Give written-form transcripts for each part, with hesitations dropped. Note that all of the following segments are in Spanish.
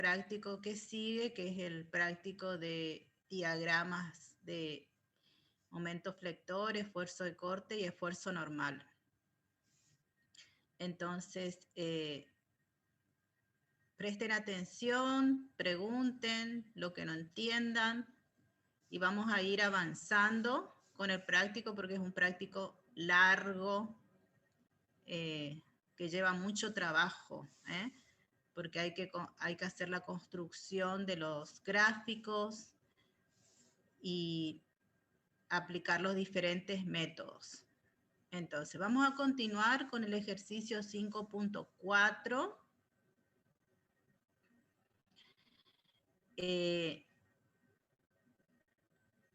práctico que sigue, que es el práctico de diagramas de momento flector, esfuerzo de corte y esfuerzo normal. Entonces, presten atención, pregunten lo que no entiendan y vamos a ir avanzando con el práctico porque es un práctico largo, que lleva mucho trabajo, porque hay que hacer la construcción de los gráficos y aplicar los diferentes métodos. Entonces, vamos a continuar con el ejercicio 5.4.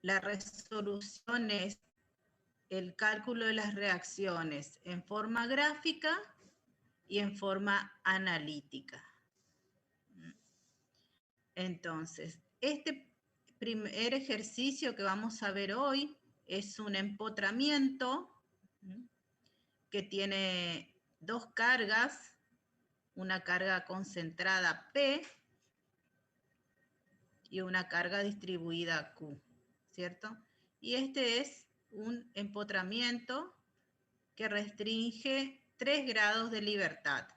La resolución es el cálculo de las reacciones en forma gráfica y en forma analítica. Entonces, este primer ejercicio que vamos a ver hoy es un empotramiento que tiene dos cargas, una carga concentrada P y una carga distribuida Q, ¿cierto? Y este es un empotramiento que restringe 3 grados de libertad.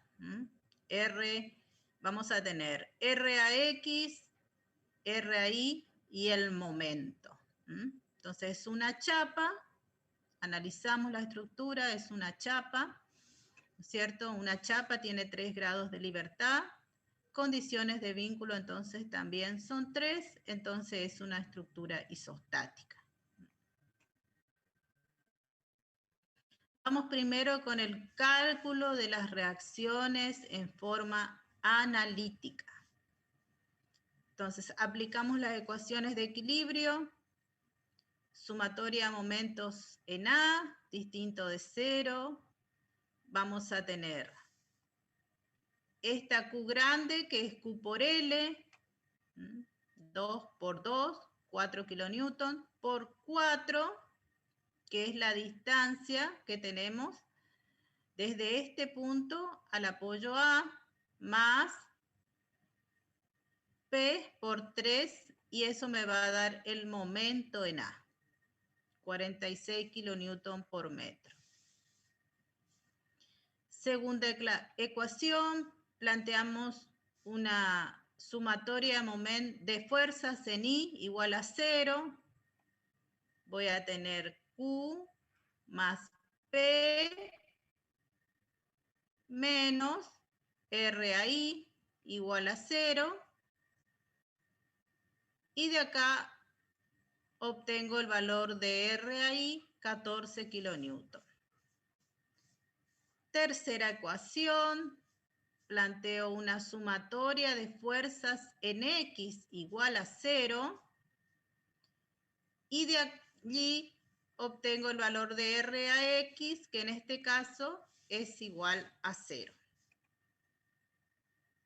Vamos a tener RAX, RAI y el momento. Entonces es una chapa, analizamos la estructura, es una chapa, ¿cierto? Una chapa tiene 3 grados de libertad, condiciones de vínculo entonces también son 3, entonces es una estructura isostática. Vamos primero con el cálculo de las reacciones en forma analítica. Entonces, aplicamos las ecuaciones de equilibrio, sumatoria de momentos en A, distinto de 0. Vamos a tener esta Q grande, que es Q por L, 2 por 2, 4 kilonewton, por 4, que es la distancia que tenemos desde este punto al apoyo A, más P por 3, y eso me va a dar el momento en A, 46 kilonewton por metro. Segunda ecuación, planteamos una sumatoria de fuerzas en I igual a 0. Voy a tener Q más P menos RAI igual a 0. Y de acá obtengo el valor de RAI, 14 kilonewton. Tercera ecuación, planteo una sumatoria de fuerzas en X igual a 0. Y de allí obtengo el valor de RAX, que en este caso es igual a 0.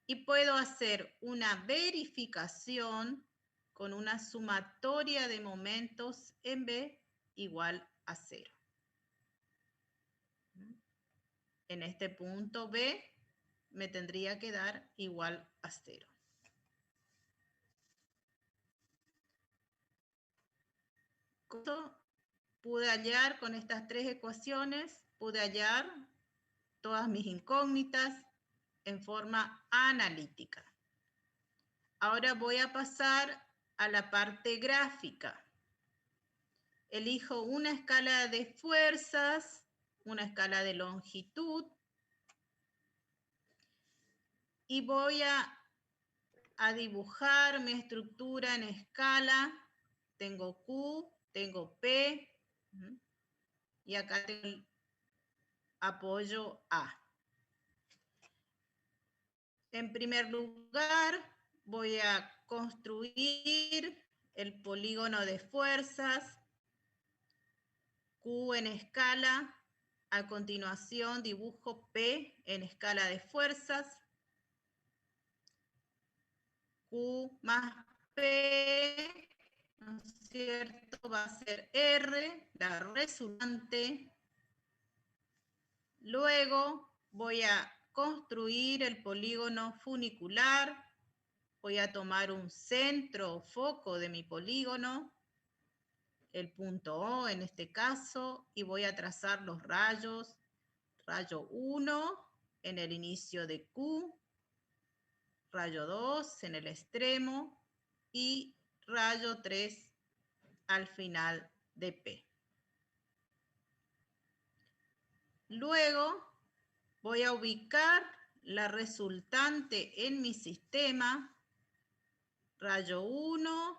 Y puedo hacer una verificación con una sumatoria de momentos en B igual a 0. En este punto B me tendría que dar igual a 0. Pude hallar con estas 3 ecuaciones, pude hallar todas mis incógnitas en forma analítica. Ahora voy a pasar a la parte gráfica. Elijo una escala de fuerzas, una escala de longitud, y voy a dibujar mi estructura en escala. Tengo Q, tengo P, y acá tengo el apoyo A. En primer lugar, voy a construir el polígono de fuerzas, Q en escala. A continuación dibujo P en escala de fuerzas. Q más P, ¿no es cierto? Va a ser R, la resultante. Luego voy a construir el polígono funicular. voy a tomar un centro o foco de mi polígono, el punto O en este caso, y voy a trazar los rayos. Rayo 1 en el inicio de Q, rayo 2 en el extremo y rayo 3 al final de P. Luego voy a ubicar la resultante en mi sistema. Rayo 1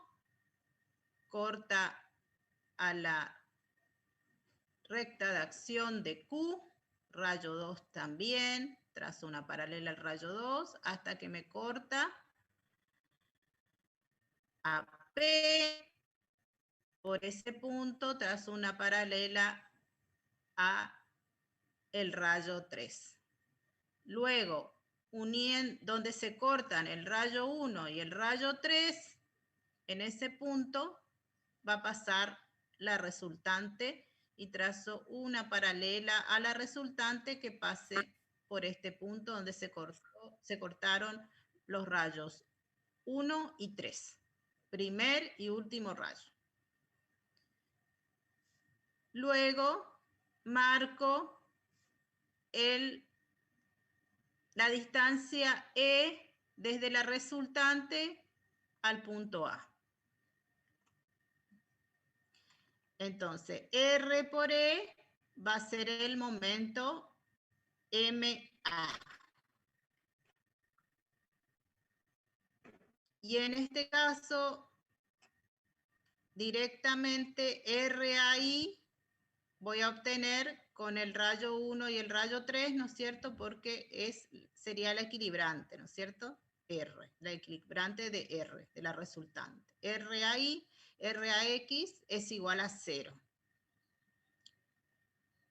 corta a la recta de acción de Q, rayo 2 también, trazo una paralela al rayo 2 hasta que me corta a P. Por ese punto trazo una paralela a el rayo 3. Luego, donde se cortan el rayo 1 y el rayo 3, en ese punto va a pasar la resultante y trazo una paralela a la resultante que pase por este punto donde se cortaron los rayos 1 y 3. Primer y último rayo. Luego marco la distancia E desde la resultante al punto A. Entonces, R por E va a ser el momento MA. Y en este caso, directamente RAI voy a obtener con el rayo 1 y el rayo 3, ¿no es cierto? Porque sería la equilibrante, ¿no es cierto? R, la equilibrante de R, de la resultante. RAI, RAX es igual a 0.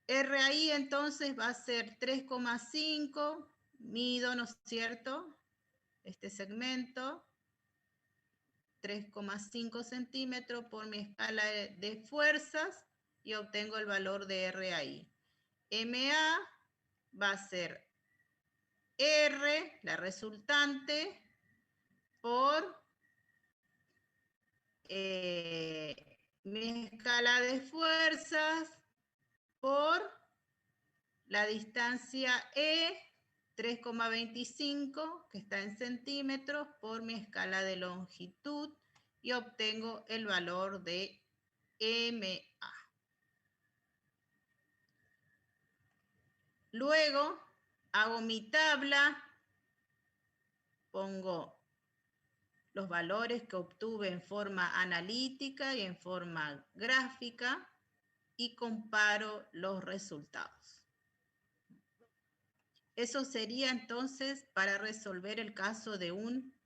RAI entonces va a ser 3,5, mido, ¿no es cierto? Este segmento, 3,5 centímetros por mi escala de fuerzas y obtengo el valor de RAI. MA va a ser R, la resultante, por mi escala de fuerzas, por la distancia E, 3,25, que está en centímetros, por mi escala de longitud, y obtengo el valor de MA. Luego hago mi tabla, pongo los valores que obtuve en forma analítica y en forma gráfica y comparo los resultados. Eso sería entonces para resolver el caso de un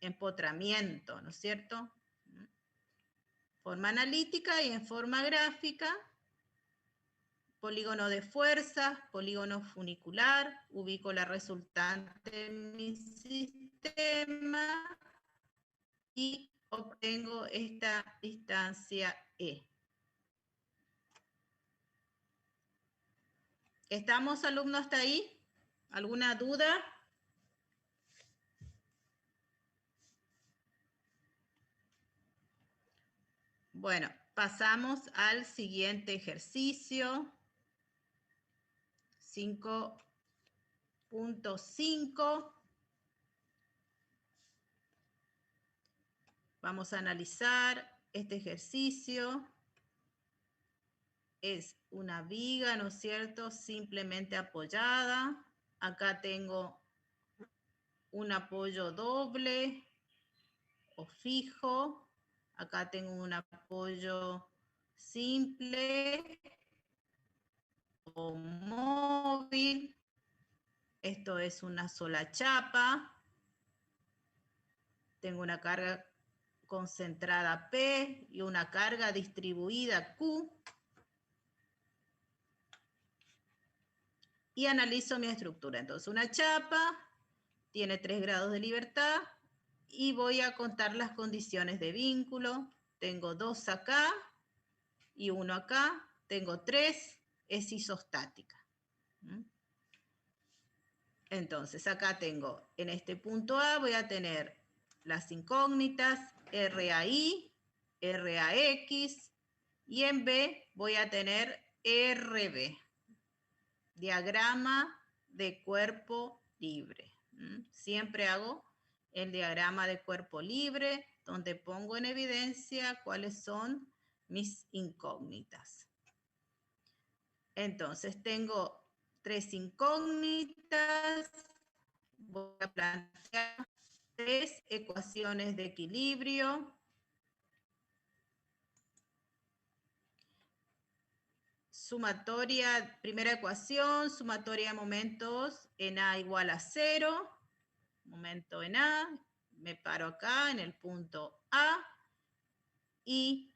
empotramiento, ¿no es cierto? Forma analítica y en forma gráfica, polígono de fuerza, polígono funicular, ubico la resultante en mi sistema y obtengo esta distancia E. ¿Estamos, alumnos, hasta ahí? ¿Alguna duda? Bueno, pasamos al siguiente ejercicio. 5.5. Vamos a analizar este ejercicio. Es una viga, ¿no es cierto? Simplemente apoyada. Acá tengo un apoyo doble o fijo. Acá tengo un apoyo simple o móvil. Esto es una sola chapa. Tengo una carga concentrada P y una carga distribuida Q. Y analizo mi estructura. Entonces, una chapa tiene 3 grados de libertad y voy a contar las condiciones de vínculo. Tengo 2 acá y 1 acá. Tengo 3, es isostática. Entonces, acá tengo, en este punto A voy a tener las incógnitas, RAI, RAX, y en B voy a tener RB, diagrama de cuerpo libre. Siempre hago el diagrama de cuerpo libre, donde pongo en evidencia cuáles son mis incógnitas. Entonces, tengo 3 incógnitas. Voy a plantear 3 ecuaciones de equilibrio. Sumatoria, primera ecuación, sumatoria de momentos en A igual a 0. Momento en A, me paro acá en el punto A y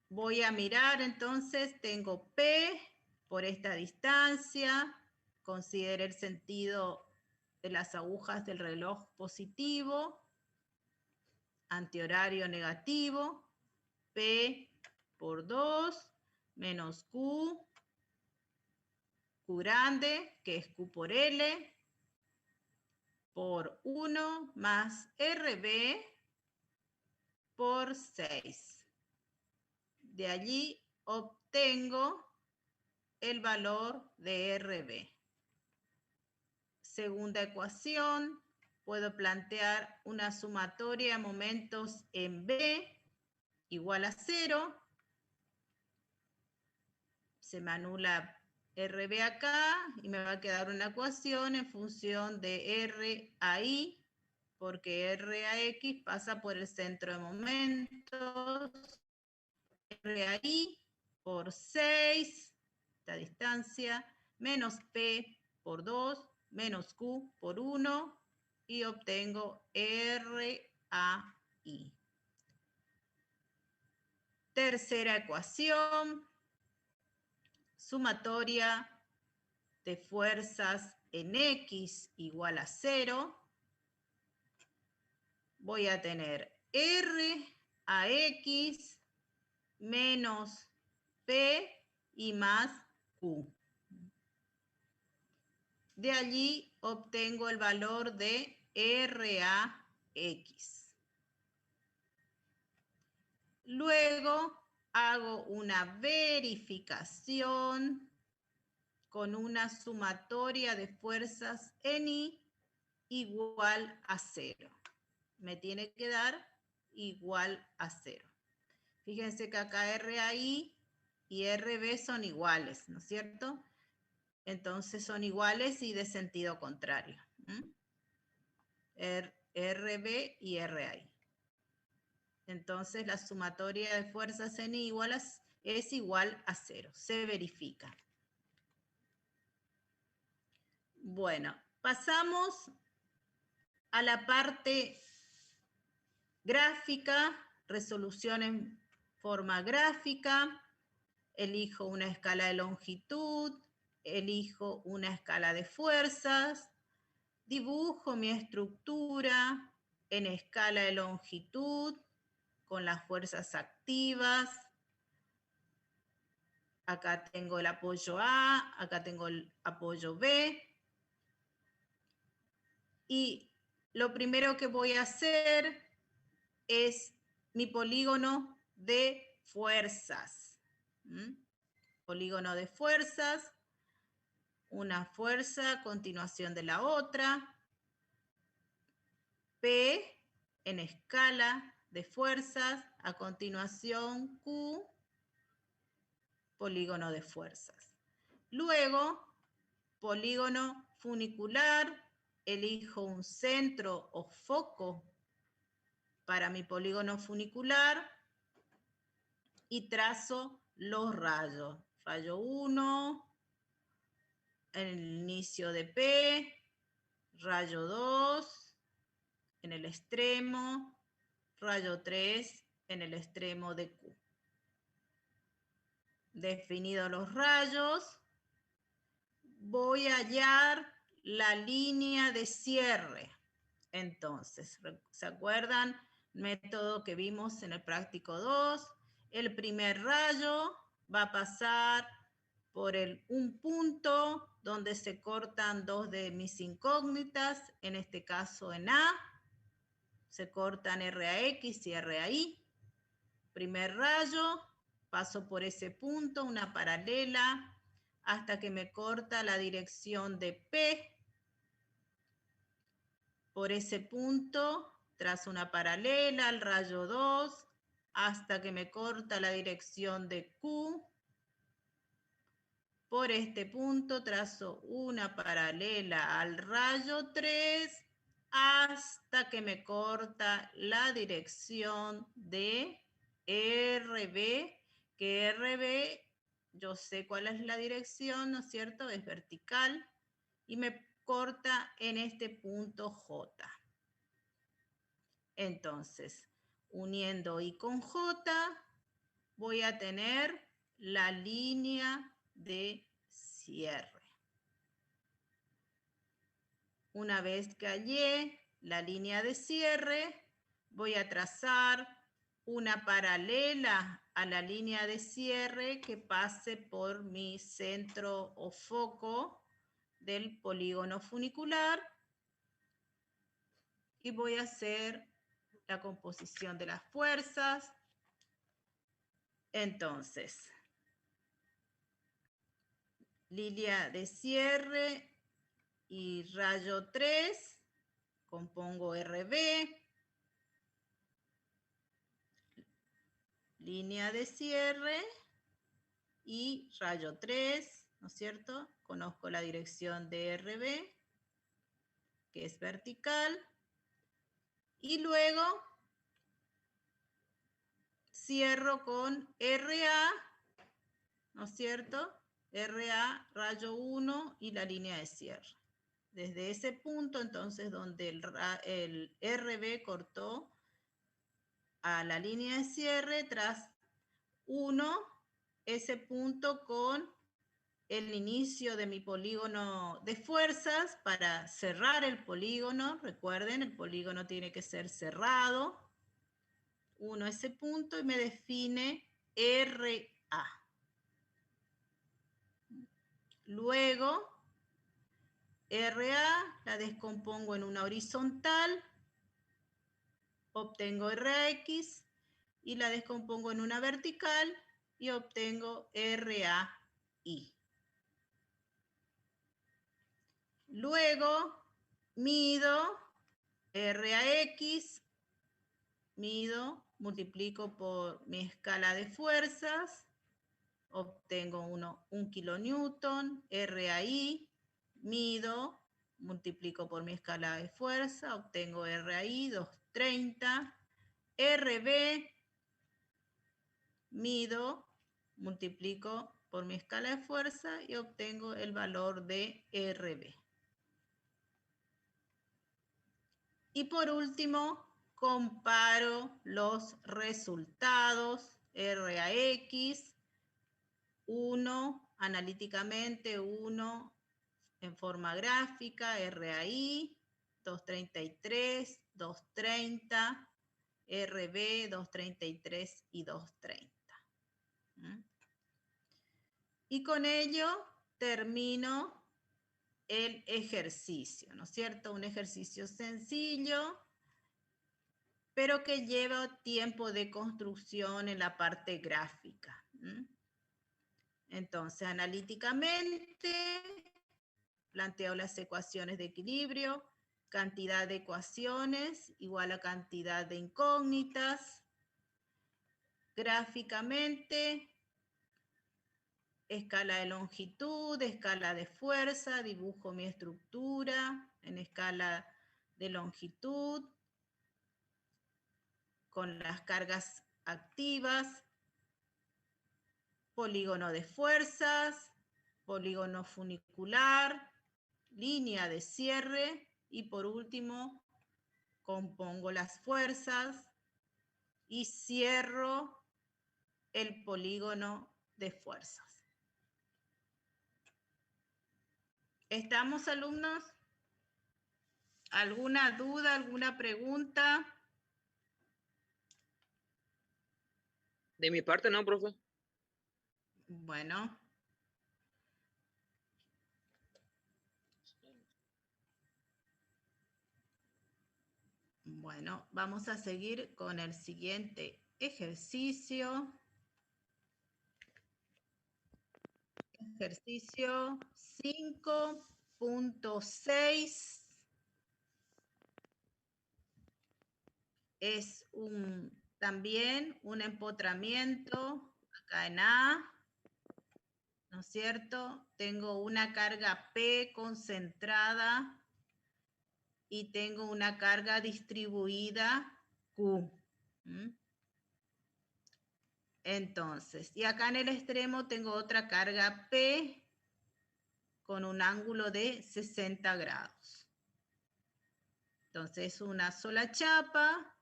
voy a mirar, entonces tengo P por esta distancia, considere el sentido de las agujas del reloj positivo, antihorario negativo, P por 2 menos Q grande, que es Q por L, por 1 más RB por 6. De allí obtengo el valor de RB. Segunda ecuación, puedo plantear una sumatoria de momentos en B igual a 0. Se me anula RB acá y me va a quedar una ecuación en función de RAI, porque RAX pasa por el centro de momentos. RAI por 6, esta distancia, menos P por 2, menos Q por 1, y obtengo RAI. Tercera ecuación, sumatoria de fuerzas en X igual a 0. Voy a tener RAX menos P y más Q. De allí obtengo el valor de RAX. Luego hago una verificación con una sumatoria de fuerzas en I igual a 0. Me tiene que dar igual a 0. Fíjense que acá RAI y RB son iguales, ¿no es cierto? Entonces son iguales y de sentido contrario. RB y RAI. Entonces la sumatoria de fuerzas en I es igual a 0. Se verifica. Bueno, pasamos a la parte gráfica, resolución en forma gráfica. Elijo una escala de longitud, elijo una escala de fuerzas, dibujo mi estructura en escala de longitud con las fuerzas activas. Acá tengo el apoyo A, acá tengo el apoyo B. Y lo primero que voy a hacer es mi polígono de fuerzas. Polígono de fuerzas, una fuerza a continuación de la otra. P en escala de fuerzas, a continuación Q, polígono de fuerzas. Luego, polígono funicular, elijo un centro o foco para mi polígono funicular y trazo los rayos. Rayo 1, en el inicio de P, rayo 2, en el extremo, rayo 3, en el extremo de Q. Definidos los rayos, voy a hallar la línea de cierre. Entonces, ¿se acuerdan? Método que vimos en el práctico 2. El primer rayo va a pasar por un punto donde se cortan dos de mis incógnitas, en este caso en A, se cortan RAX y RAI. Primer rayo, paso por ese punto, una paralela, hasta que me corta la dirección de P. Por ese punto, trazo una paralela al rayo 2, hasta que me corta la dirección de Q. Por este punto trazo una paralela al rayo 3 hasta que me corta la dirección de RB, que RB, yo sé cuál es la dirección, ¿no es cierto? Es vertical y me corta en este punto J. Entonces, uniendo I con J, voy a tener la línea de cierre. Una vez que hallé la línea de cierre, voy a trazar una paralela a la línea de cierre que pase por mi centro o foco del polígono funicular y voy a hacer la composición de las fuerzas. Entonces, línea de cierre y rayo 3, compongo RB, línea de cierre y rayo 3, ¿no es cierto? Conozco la dirección de RB, que es vertical, y luego cierro con RA, ¿no es cierto? RA, rayo 1 y la línea de cierre. Desde ese punto, entonces, donde el RB cortó a la línea de cierre, tras 1, ese punto con el inicio de mi polígono de fuerzas para cerrar el polígono. Recuerden, el polígono tiene que ser cerrado. 1 ese punto y me define RA. Luego, RA la descompongo en una horizontal, obtengo RX y la descompongo en una vertical y obtengo RAI. Luego mido RAX, mido, multiplico por mi escala de fuerzas, obtengo 1 kilonewton, RAI, mido, multiplico por mi escala de fuerza, obtengo RAI 230, RB, mido, multiplico por mi escala de fuerza y obtengo el valor de RB. Y por último, comparo los resultados RAX, 1 analíticamente, 1 en forma gráfica, RAI, 233, 230, RB, 233 y 230. Y con ello termino el ejercicio, ¿no es cierto? Un ejercicio sencillo, pero que lleva tiempo de construcción en la parte gráfica. Entonces, analíticamente, planteo las ecuaciones de equilibrio, cantidad de ecuaciones igual a cantidad de incógnitas. Gráficamente, escala de longitud, escala de fuerza, dibujo mi estructura en escala de longitud, con las cargas activas, polígono de fuerzas, polígono funicular, línea de cierre y por último compongo las fuerzas y cierro el polígono de fuerzas. ¿Estamos, alumnos? ¿Alguna duda, alguna pregunta? De mi parte no, profe. Bueno, Bueno, vamos a seguir con el siguiente ejercicio. Ejercicio 5.6. Es también un empotramiento acá en A, ¿no es cierto? Tengo una carga P concentrada y tengo una carga distribuida Q. Entonces, y acá en el extremo tengo otra carga P con un ángulo de 60 grados. Entonces, una sola chapa,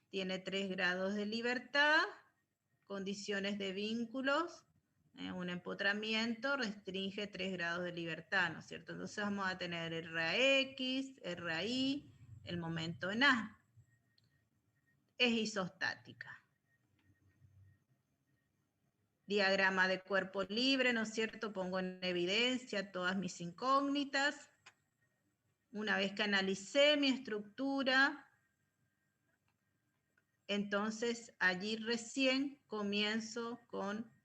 tiene 3 grados de libertad, condiciones de vínculos, un empotramiento restringe 3 grados de libertad, ¿no es cierto? Entonces vamos a tener RAX, RAI, el momento en A. Es isostática. Diagrama de cuerpo libre, ¿no es cierto? Pongo en evidencia todas mis incógnitas. Una vez que analicé mi estructura, entonces allí recién comienzo con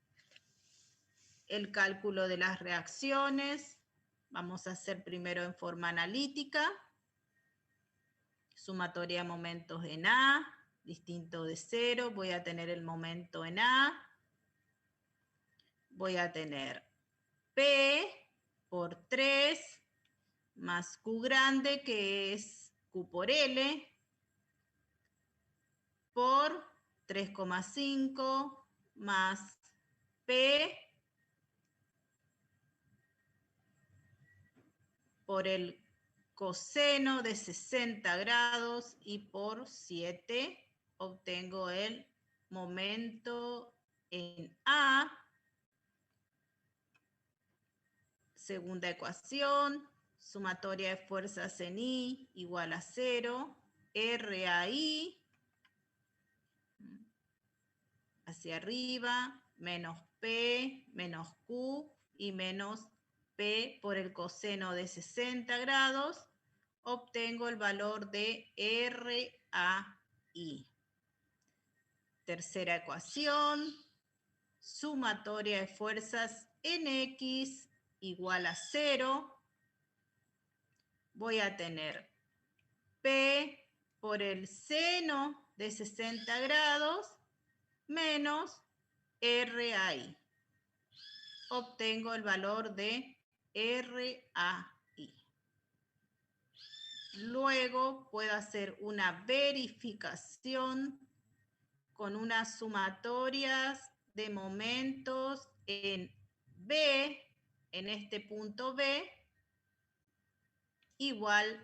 el cálculo de las reacciones. Vamos a hacer primero en forma analítica. Sumatoria de momentos en A, distinto de 0. Voy a tener el momento en A. Voy a tener P por 3 más Q grande, que es Q por L, por 3,5 más P por el coseno de 60 grados y por 7 obtengo el momento en A. Segunda ecuación, sumatoria de fuerzas en I igual a 0, RAI hacia arriba, menos P, menos Q y menos P por el coseno de 60 grados, obtengo el valor de RAI. Tercera ecuación, sumatoria de fuerzas en X igual a 0. Voy a tener P por el seno de 60 grados menos RAI. Obtengo el valor de RAI. Luego puedo hacer una verificación con unas sumatorias de momentos en B, en este punto B, igual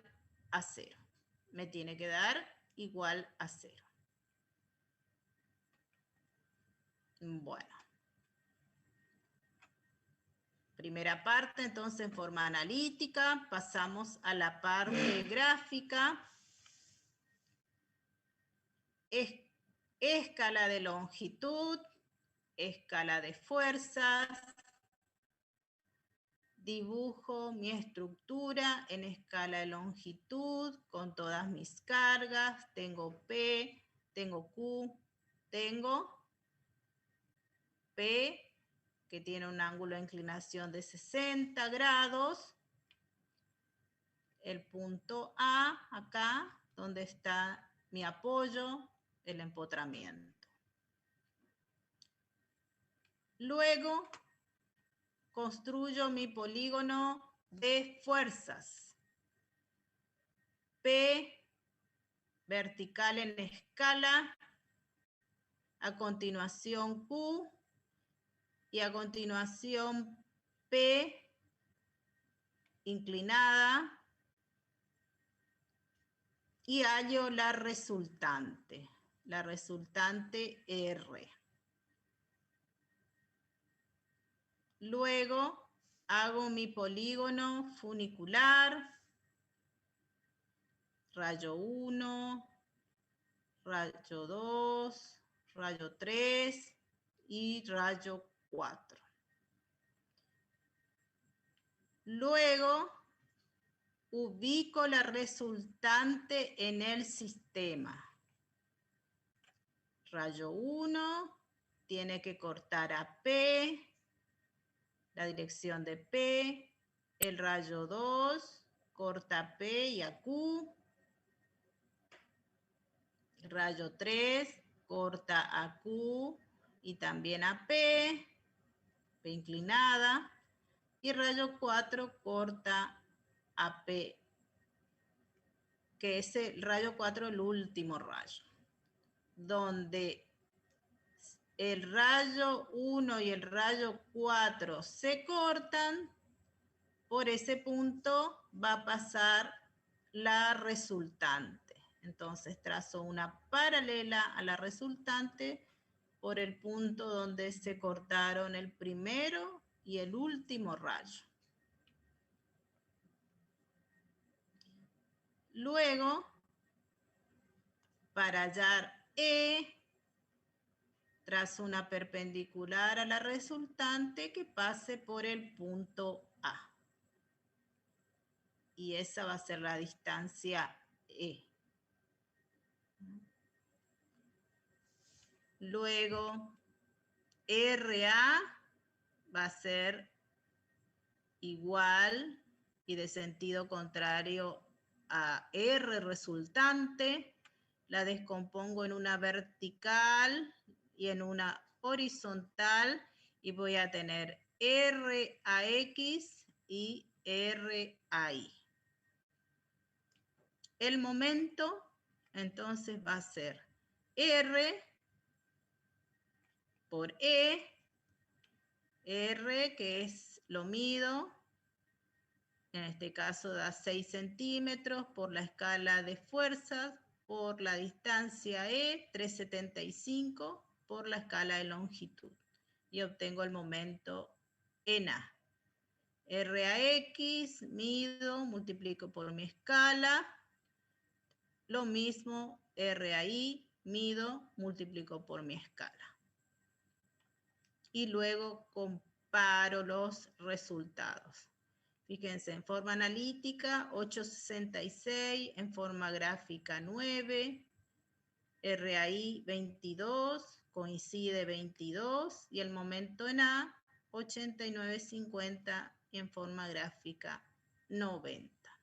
a 0. Me tiene que dar igual a 0. Bueno. Primera parte, entonces, en forma analítica. Pasamos a la parte gráfica. Escala de longitud, escala de fuerzas. Dibujo mi estructura en escala de longitud con todas mis cargas. Tengo P, tengo Q, tengo P, que tiene un ángulo de inclinación de 60 grados. El punto A, acá, donde está mi apoyo, el empotramiento. Luego, construyo mi polígono de fuerzas. P, vertical en escala. A continuación Q. Y a continuación P, inclinada. Y hallo la resultante R. Luego hago mi polígono funicular, rayo 1, rayo 2, rayo 3 y rayo 4. Luego ubico la resultante en el sistema. Rayo 1 tiene que cortar a P, la dirección de P. El rayo 2 corta a P y a Q. El rayo 3 corta a Q y también a P, P inclinada. Y rayo 4 corta a P, que es el rayo 4, el último rayo, donde el rayo 1 y el rayo 4 se cortan, por ese punto va a pasar la resultante. Entonces trazo una paralela a la resultante por el punto donde se cortaron el primero y el último rayo. Luego, para hallar E, trazo una perpendicular a la resultante que pase por el punto A. Y esa va a ser la distancia E. Luego, RA va a ser igual y de sentido contrario a R resultante. La descompongo en una vertical y en una horizontal y voy a tener RAX y RAY. El momento entonces va a ser R por E, R que es lo mido, en este caso da 6 centímetros por la escala de fuerzas, por la distancia E, 375, por la escala de longitud. Y obtengo el momento en A. RAX, mido, multiplico por mi escala. Lo mismo, RAY, mido, multiplico por mi escala. Y luego comparo los resultados. Fíjense, en forma analítica 8,66, en forma gráfica 9, RAY 22, coincide 22, y el momento en A 89,50 y en forma gráfica 90.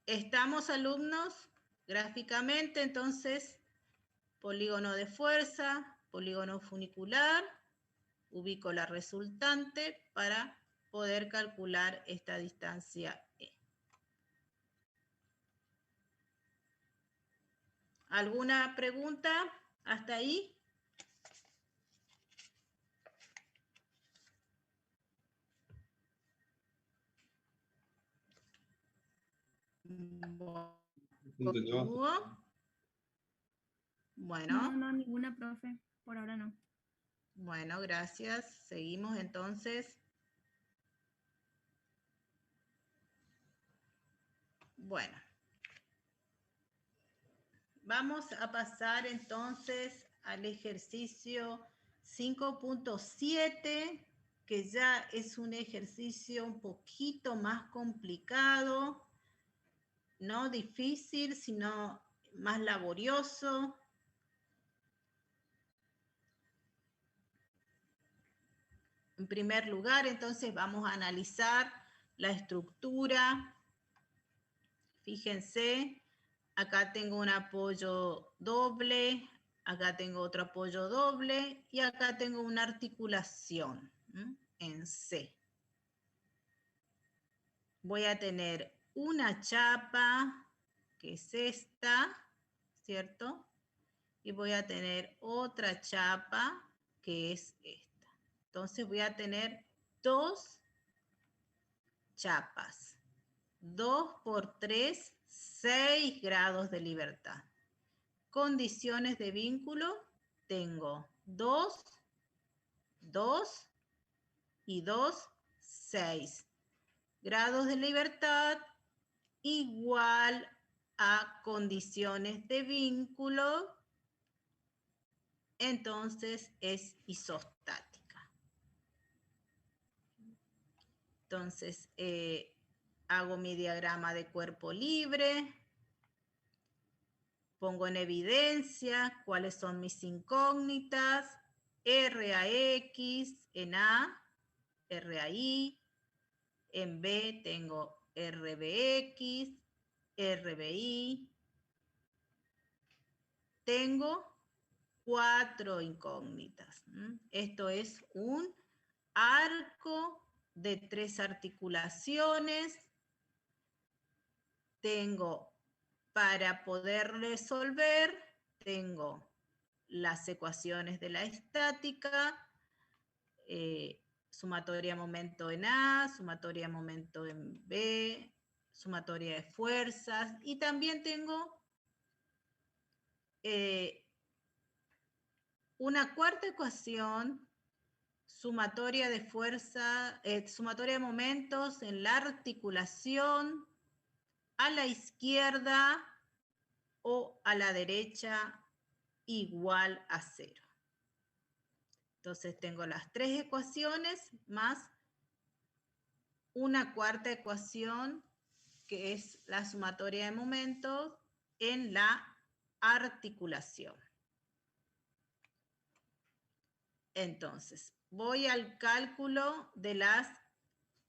Estamos, alumnos, gráficamente, entonces, polígono de fuerza, polígono funicular, ubico la resultante para poder calcular esta distancia E. ¿Alguna pregunta hasta ahí? ¿Continúo? Bueno. No, ninguna, profe. Por ahora no. Bueno, gracias. Seguimos entonces. Bueno. Vamos a pasar entonces al ejercicio 5.7, que ya es un ejercicio un poquito más complicado, no difícil, sino más laborioso. En primer lugar, entonces vamos a analizar la estructura. Fíjense, acá tengo un apoyo doble, acá tengo otro apoyo doble y acá tengo una articulación en C. Voy a tener una chapa, que es esta, ¿cierto? Y voy a tener otra chapa, que es esta. Entonces voy a tener dos chapas. 2 por 3, 6 grados de libertad. Condiciones de vínculo, tengo 2, 2 y 2, 6. Grados de libertad igual a condiciones de vínculo, entonces es isostática. Entonces, hago mi diagrama de cuerpo libre. Pongo en evidencia cuáles son mis incógnitas. RAX en A, RAI. En B tengo RBX, RBI. Tengo 4 incógnitas. Esto es un arco de 3 articulaciones. Tengo, para poder resolver, tengo las ecuaciones de la estática, sumatoria de momento en A, sumatoria de momento en B, sumatoria de fuerzas, y también tengo una cuarta ecuación, sumatoria de fuerza, sumatoria de momentos en la articulación a la izquierda o a la derecha igual a 0. Entonces tengo las 3 ecuaciones más una cuarta ecuación que es la sumatoria de momentos en la articulación. Entonces, voy al cálculo de las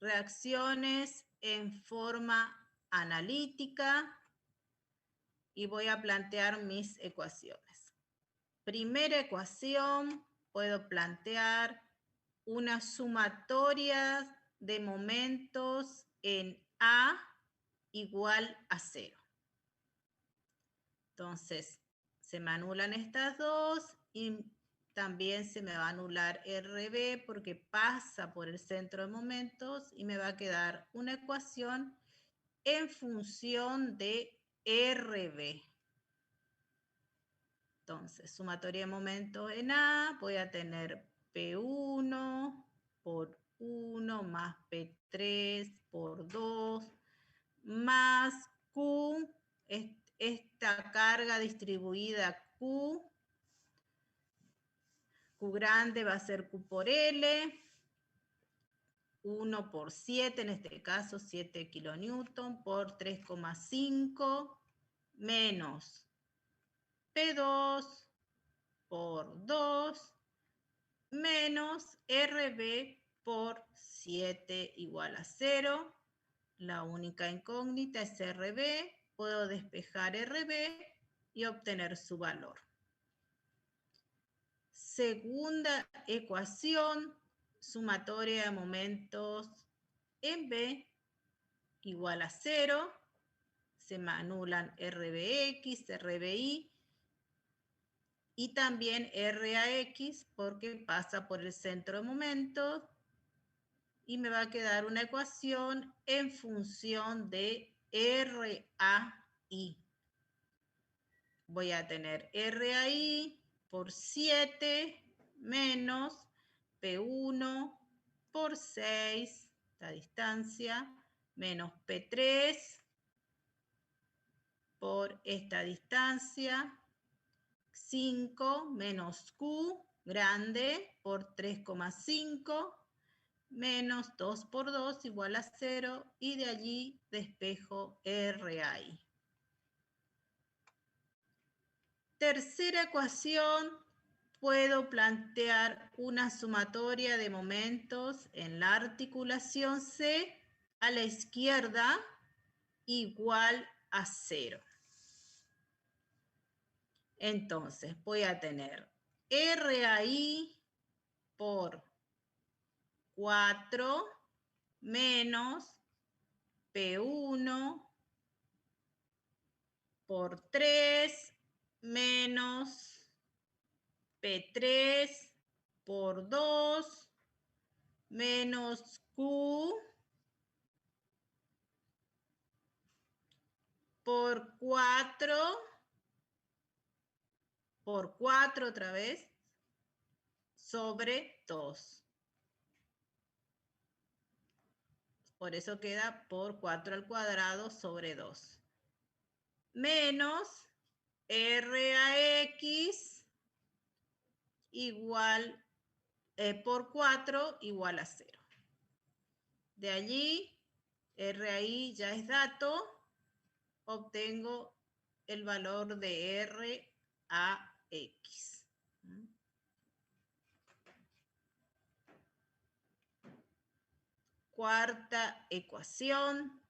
reacciones en forma analítica y voy a plantear mis ecuaciones. Primera ecuación, puedo plantear una sumatoria de momentos en A igual a 0. Entonces, se me anulan estas dos y también se me va a anular RB porque pasa por el centro de momentos y me va a quedar una ecuación en función de RB. Entonces, sumatoria de momentos en A, voy a tener P1 por 1 más P3 por 2 más Q, esta carga distribuida Q grande va a ser Q por L, 1 por 7, en este caso 7 kilonewton por 3,5 menos P2 por 2 menos RB por 7 igual a 0. La única incógnita es RB. Puedo despejar RB y obtener su valor. Segunda ecuación, sumatoria de momentos en B igual a 0. Se me anulan RBX, RBI y también RAX porque pasa por el centro de momentos y me va a quedar una ecuación en función de RAI. Voy a tener RAI por 7 menos P1 por 6, esta distancia, menos P3 por esta distancia, 5 menos Q grande por 3,5 menos 2 por 2 igual a 0 y de allí despejo RAI. Tercera ecuación, puedo plantear una sumatoria de momentos en la articulación C a la izquierda igual a 0. Entonces voy a tener RAI por 4 menos P1 por 3 menos P3 por 2 menos Q por 4 otra vez sobre 2. Por eso queda por 4 al cuadrado sobre 2. Menos RAX igual por 4 igual a 0. De allí, RAI ya es dato, obtengo el valor de RAX. Cuarta ecuación,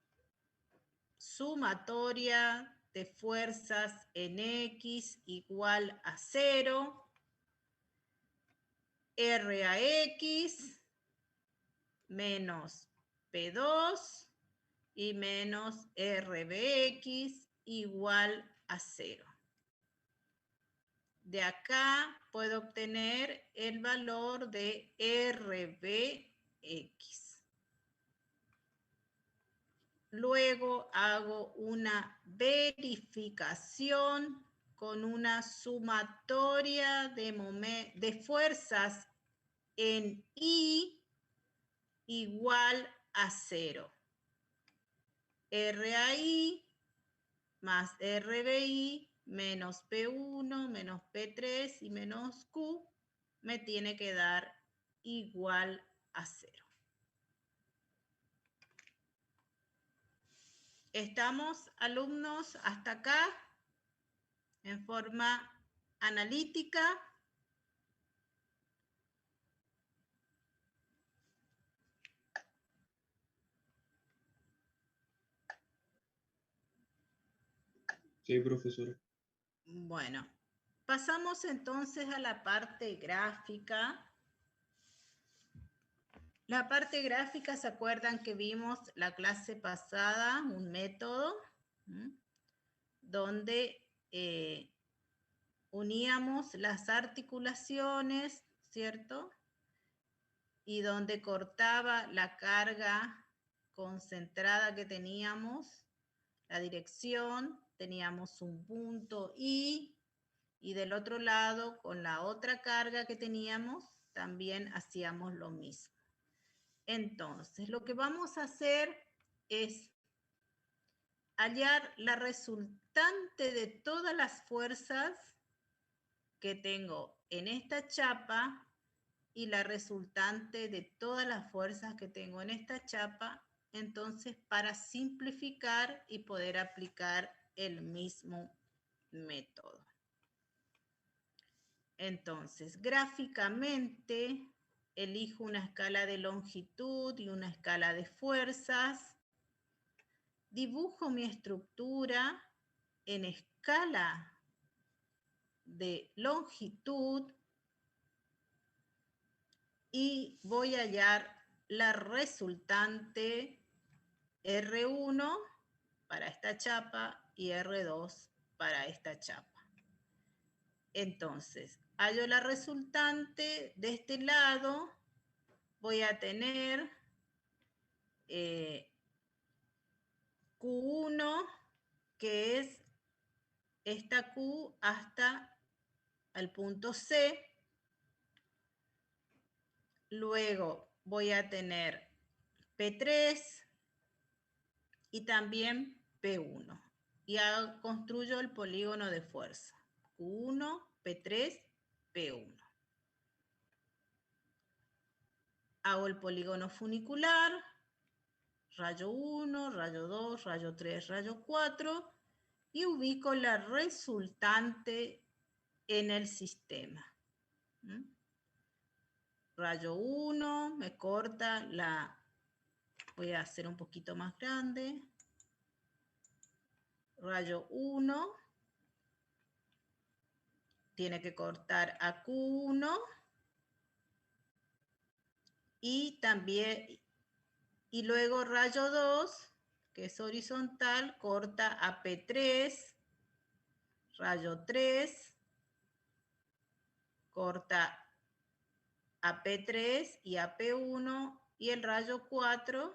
sumatoria de fuerzas en X igual a 0, RAX menos P2 y menos RBX igual a 0. De acá puedo obtener el valor de RBX. Luego hago una verificación con una sumatoria de fuerzas en I igual a 0. RAI más RBI menos P1 menos P3 y menos Q me tiene que dar igual a 0. ¿Estamos, alumnos, hasta acá en forma analítica? Sí, profesora. Bueno, pasamos entonces a la parte gráfica. La parte gráfica, ¿se acuerdan que vimos la clase pasada un método donde uníamos las articulaciones, ¿cierto? Y donde cortaba la carga concentrada que teníamos, la dirección, teníamos un punto I, y del otro lado, con la otra carga que teníamos, también hacíamos lo mismo. Entonces, lo que vamos a hacer es hallar la resultante de todas las fuerzas que tengo en esta chapa y la resultante de todas las fuerzas que tengo en esta chapa, entonces para simplificar y poder aplicar el mismo método. Entonces, gráficamente, elijo una escala de longitud y una escala de fuerzas. Dibujo mi estructura en escala de longitud y voy a hallar la resultante R1 para esta chapa y R2 para esta chapa. Entonces, hallo la resultante. De este lado voy a tener Q1, que es esta Q hasta el punto C. Luego voy a tener P3 y también P1. Y construyo el polígono de fuerza. Q1, P3, P1. Hago el polígono funicular, rayo 1, rayo 2, rayo 3, rayo 4 y ubico la resultante en el sistema. Rayo 1 me corta la... Voy a hacer un poquito más grande. Rayo 1 tiene que cortar a Q1 y también, y luego rayo 2, que es horizontal, corta a P3, rayo 3, corta a P3 y a P1, y el rayo 4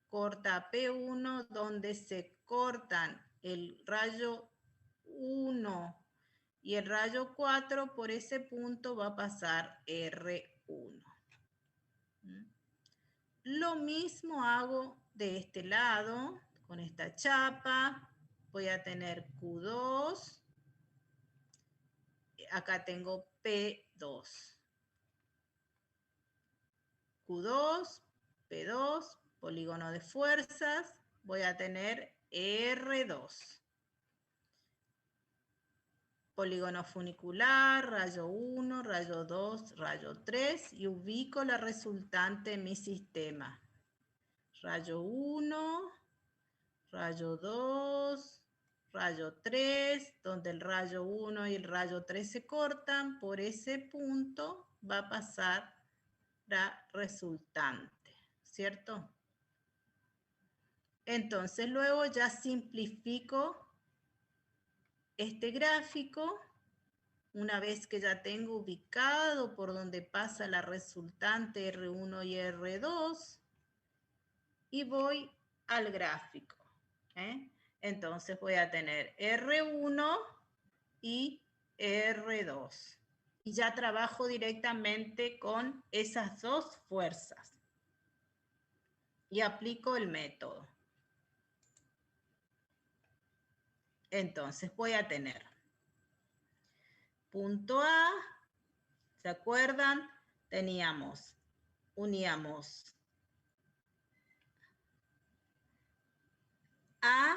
corta a P1, donde se cortan el rayo 1 y el rayo 4, por ese punto va a pasar R1. Lo mismo hago de este lado, con esta chapa. Voy a tener Q2. Acá tengo P2. Q2, P2, polígono de fuerzas, voy a tener R2. Polígono funicular, rayo 1, rayo 2, rayo 3 y ubico la resultante en mi sistema. Rayo 1, rayo 2, rayo 3, donde el rayo 1 y el rayo 3 se cortan, por ese punto va a pasar la resultante, ¿cierto? Entonces luego ya simplifico este gráfico. Una vez que ya tengo ubicado por donde pasa la resultante R1 y R2, y voy al gráfico. Entonces voy a tener R1 y R2. Y ya trabajo directamente con esas dos fuerzas. Y aplico el método. Entonces voy a tener punto A, ¿se acuerdan? Uníamos A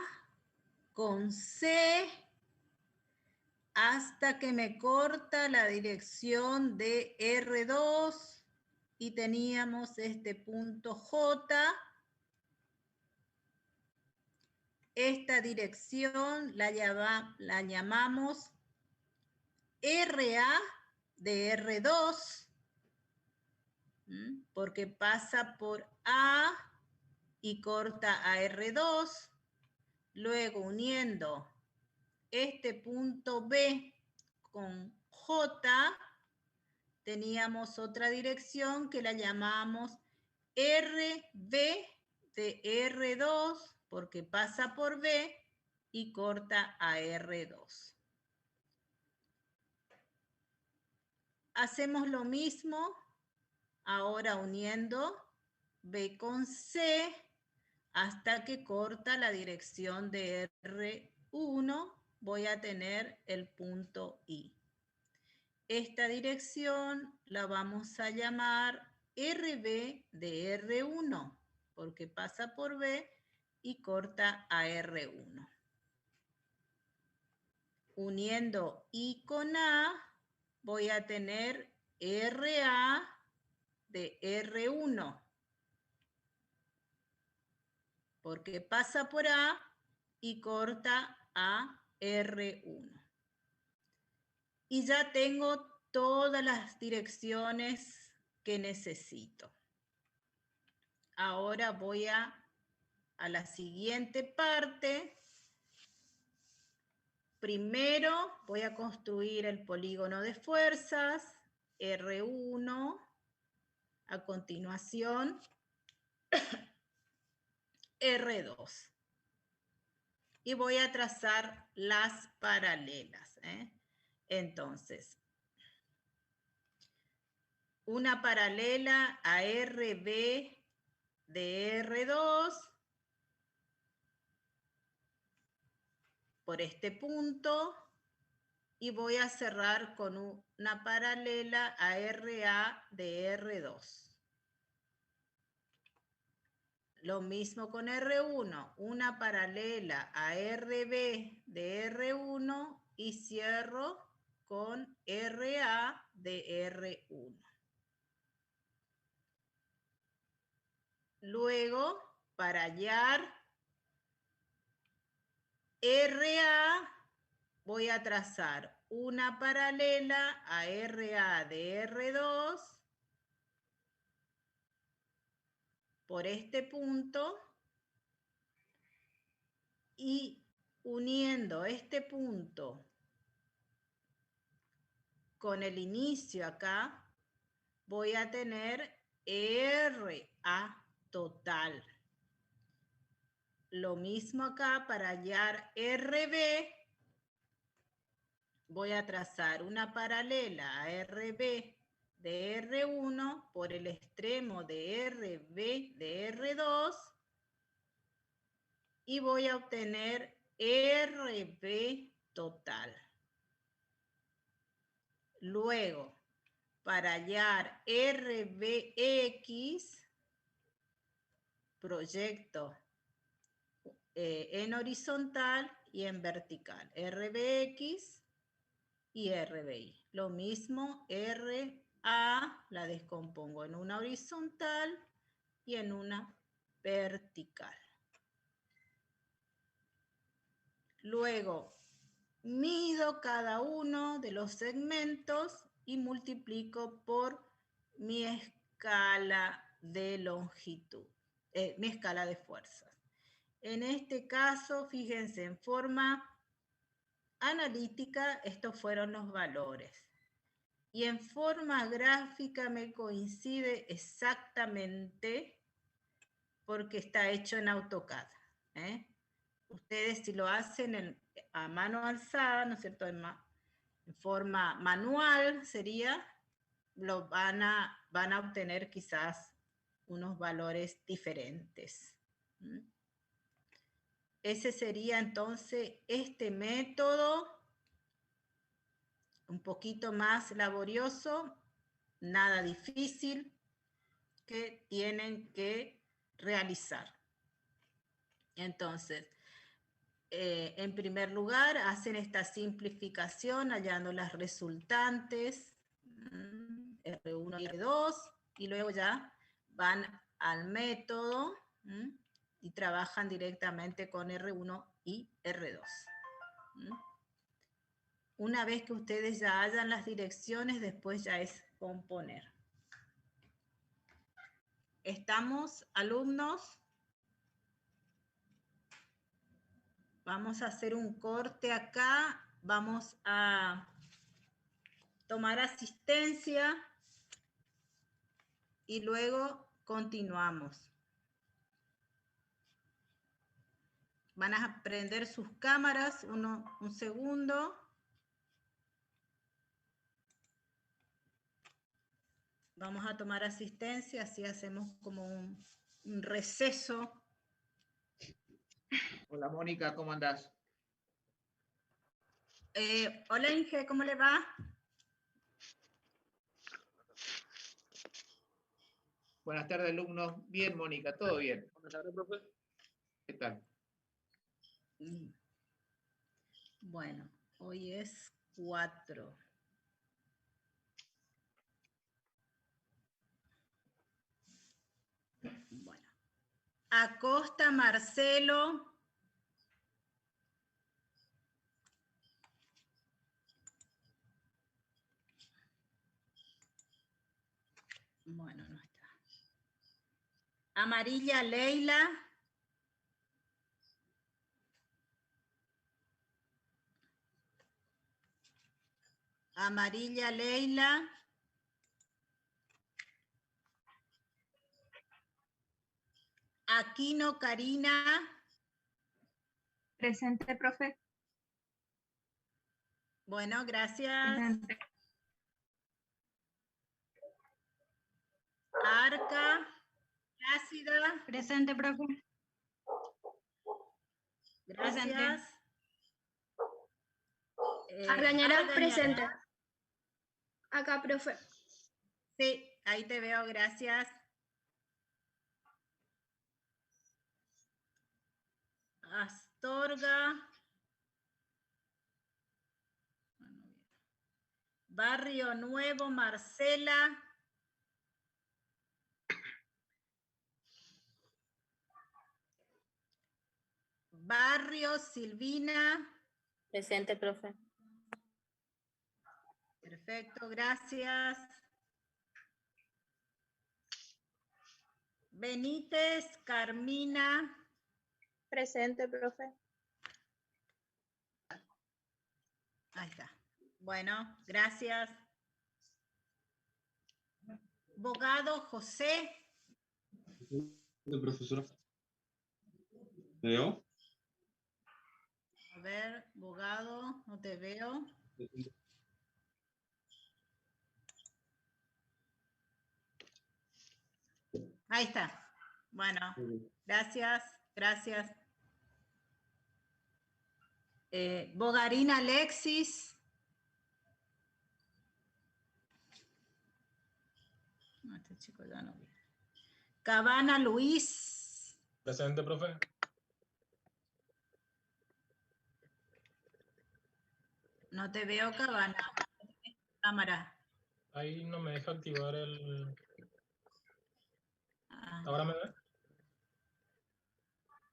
con C hasta que me corta la dirección de R2 y teníamos este punto J. Esta dirección la llamamos RA de R2, porque pasa por A y corta a R2. Luego uniendo este punto B con J, teníamos otra dirección que la llamamos RB de R2, porque pasa por B y corta a R2. Hacemos lo mismo ahora uniendo B con C hasta que corta la dirección de R1, voy a tener el punto I. Esta dirección la vamos a llamar RB de R1, porque pasa por B y corta a R1. Uniendo I con A, voy a tener RA de R1, porque pasa por A y corta a R1. Y ya tengo todas las direcciones que necesito. Ahora voy a la siguiente parte. Primero voy a construir el polígono de fuerzas, R1. A continuación, R2. Y voy a trazar las paralelas. Entonces, una paralela a RB de R2 por este punto y voy a cerrar con una paralela a RA de R2. Lo mismo con R1, una paralela a RB de R1 y cierro con RA de R1. Luego, para hallar RA, voy a trazar una paralela a RA de R2 por este punto y uniendo este punto con el inicio acá, voy a tener RA total. Lo mismo acá para hallar RB, voy a trazar una paralela a RB de R1 por el extremo de RB de R2 y voy a obtener RB total. Luego, para hallar RBX, proyecto en horizontal y en vertical. RBX y RBI. Lo mismo, RA la descompongo en una horizontal y en una vertical. Luego, mido cada uno de los segmentos y multiplico por mi escala de longitud, mi escala de fuerzas. En este caso, fíjense, en forma analítica, estos fueron los valores. Y en forma gráfica me coincide exactamente porque está hecho en AutoCAD. Ustedes si lo hacen a mano alzada, ¿no es cierto? En forma manual sería, van a obtener quizás unos valores diferentes. Ese sería entonces este método, un poquito más laborioso, nada difícil, que tienen que realizar. Entonces, en primer lugar, hacen esta simplificación hallando las resultantes, R1 y R2, y luego ya van al método y trabajan directamente con R1 y R2. Una vez que ustedes ya hallan las direcciones, después ya es componer. ¿Estamos, alumnos? Vamos a hacer un corte acá. Vamos a tomar asistencia y luego continuamos. Van a prender sus cámaras un segundo. Vamos a tomar asistencia, así hacemos como un receso. Hola Mónica, ¿cómo andás? Hola Inge, ¿cómo le va? Buenas tardes, alumnos. Bien, Mónica, todo bien. Buenas tardes, profe. ¿Qué tal? Bueno, hoy es 4. Bueno. Acosta Marcelo. Bueno, no está. Amarilla Leila. Amarilla Leila. Aquino Karina. Presente, profe. Bueno, gracias. Presente. Arca. Plácida. Presente, profe. Gracias. Argañarás, Argañarás. presente. Acá, profe. Sí, ahí te veo, gracias. Astorga. Barrio Nuevo, Marcela. Barrio, Silvina. Presente, profe. Perfecto, gracias. Benítez, Carmina. Presente, profe. Ahí está. Bueno, gracias. Bogado, José. Profesora. ¿Me veo? A ver, Bogado, no te veo. Ahí está. Bueno, gracias, gracias. Bogarina Alexis. No, este chico ya no viene. Cabana Luis. Presente, profe. No te veo, Cabana. Cámara. Ahí no me deja activar el... Ah, ¿Ahora me ve?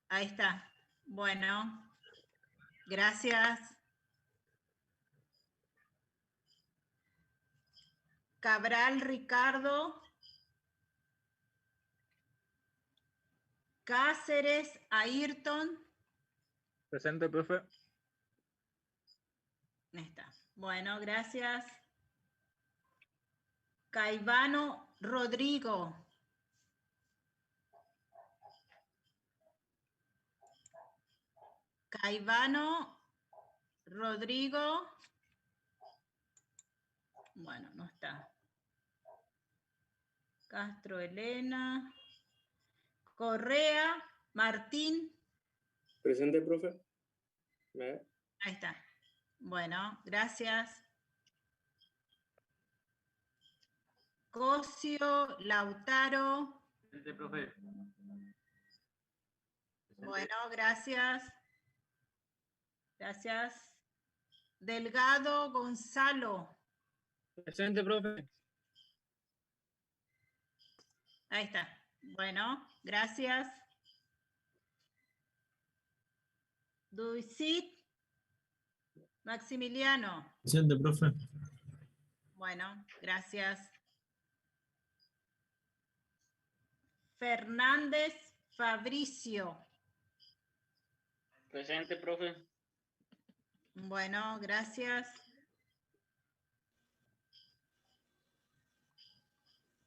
ahí está. Bueno, gracias. Cabral Ricardo. Cáceres Ayrton. Presente, profe. Ahí está. Bueno, gracias. Caivano Rodrigo. Caivano Rodrigo. Bueno, no está. Castro Elena. Correa Martín. Presente, profe. ¿Me ve? Ahí está. Bueno, gracias. Cosio Lautaro. Presente, profe. Bueno, gracias. Gracias. Delgado Gonzalo. Presente, profe. Ahí está. Bueno, gracias. Duisit Maximiliano. Presente, profe. Bueno, gracias. Fernández Fabricio. Presente, profe. Bueno, gracias.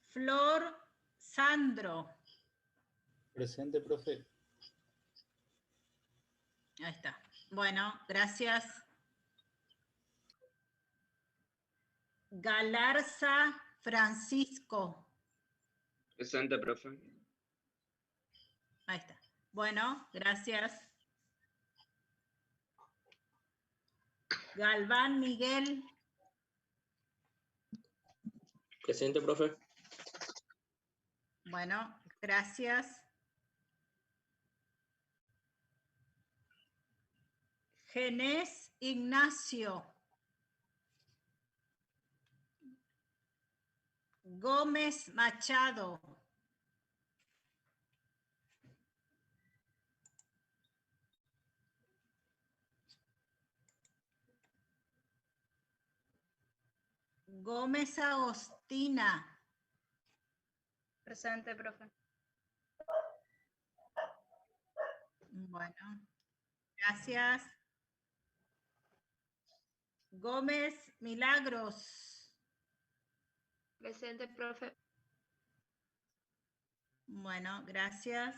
Flor Sandro. Presente, profe. Ahí está. Bueno, gracias. Galarza Francisco. Presente, profe. Ahí está. Bueno, gracias. Galván Miguel. Presente, profe. Bueno, gracias. Genés Ignacio. Gómez Machado. Gómez Agostina. Presente, profe. Bueno, gracias. Gómez Milagros. Presente, profe. Bueno, gracias.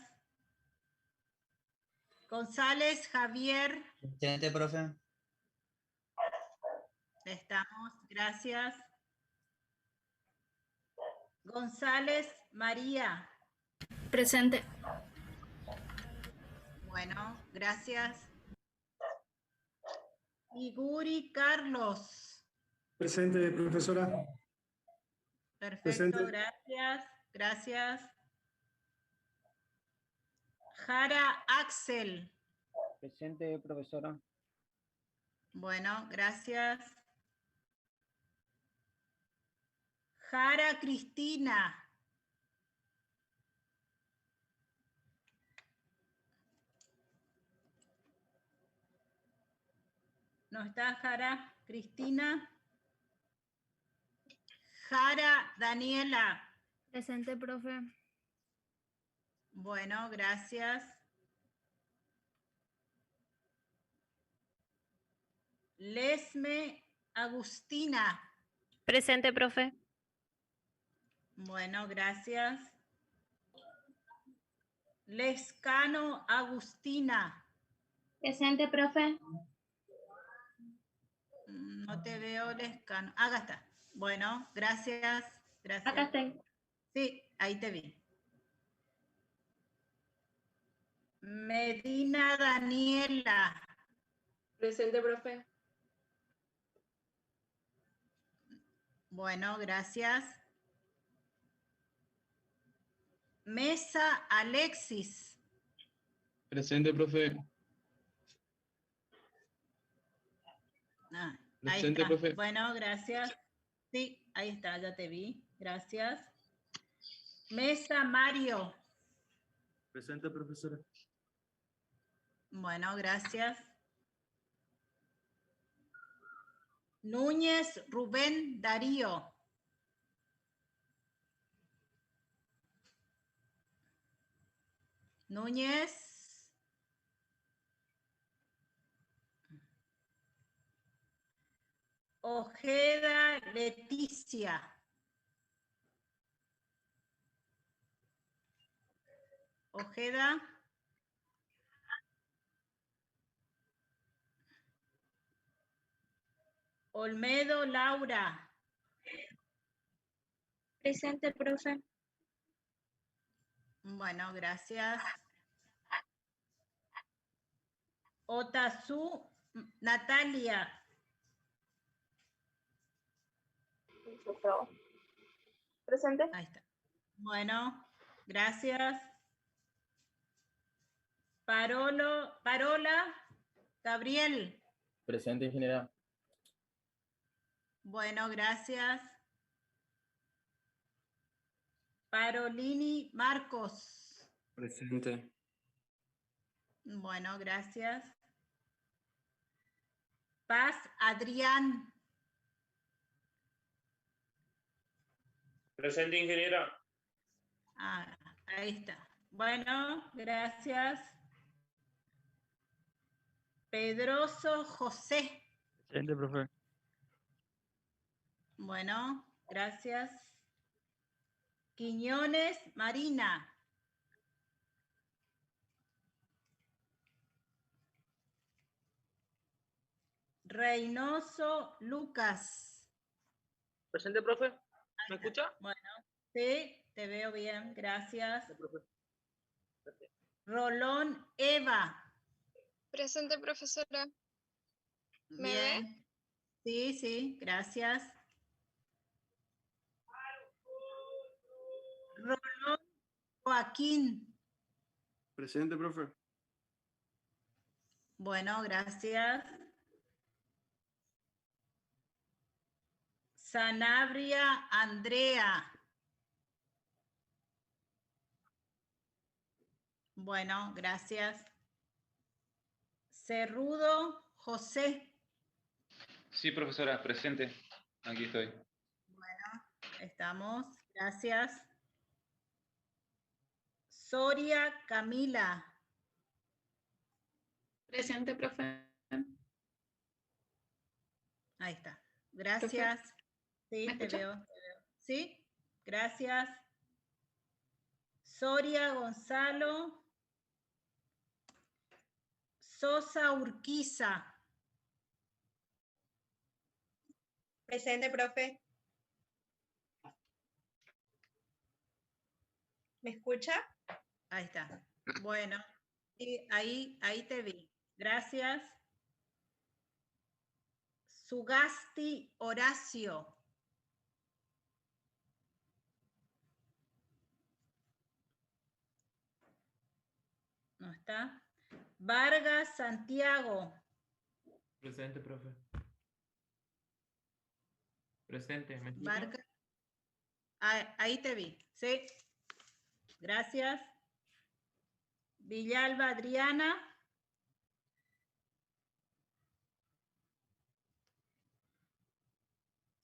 González Javier. Presente, profe. Estamos, gracias. González María. Presente. Bueno, gracias. Iguri Carlos. Presente, profesora. Perfecto, Presente. gracias. Gracias. Jara Axel. Presente, profesora. Bueno, gracias. Jara Cristina. ¿No está Jara Cristina? Jara Daniela. Presente, profe. Bueno, gracias. Lesme Agustina. Presente, profe. Bueno, gracias. Lescano Agustina. Presente, profe. No te veo, Lescano. Acá está. Bueno, gracias. Gracias. Acá estoy. Sí, ahí te vi. Medina Daniela. Presente, profe. Bueno, gracias. Mesa Alexis. Presente, profe. Ah, ahí Presente, está. profe. Bueno, gracias. Sí, ahí está, ya te vi. Gracias. Mesa Mario. Presente, profesora. Bueno, gracias. Núñez Rubén Darío. Núñez. Ojeda Leticia. Ojeda. Olmedo Laura. Presente, profe. Bueno, gracias. Otazú Natalia. Presente. Ahí está. Bueno, gracias. Parola Gabriel. Presente, ingeniera. Bueno, gracias. Parolini Marcos. Presente. Bueno, gracias. Paz Adrián. Presente, ingeniera. Ah, ahí está. Bueno, gracias. Pedroso José. Presente, profe. Bueno, gracias. Quiñones Marina. Reynoso Lucas. Presente, profe. ¿Me escucha? Bueno, sí, te veo bien, gracias. Rolón Eva. Presente, profesora. ¿Me Bien. Sí, sí, gracias. Rolón Joaquín. Presente, profe. Bueno, gracias. Sanabria Andrea. Bueno, gracias. Cerrudo José. Sí, profesora, presente. Aquí estoy. Bueno, estamos. Gracias. Soria Camila. Presente, profe. Ahí está. Gracias. Sí, ¿Me te escucha? veo, te veo. Sí, gracias. Soria Gonzalo. Sosa Urquiza. Presente, profe. ¿Me escucha? Ahí está. Bueno, sí, ahí te vi. Gracias. Sugasti Horacio. No está. Vargas Santiago. Presente, profe. Presente, ¿me escucha? Vargas. Ahí te vi. Sí. Gracias. Villalba Adriana.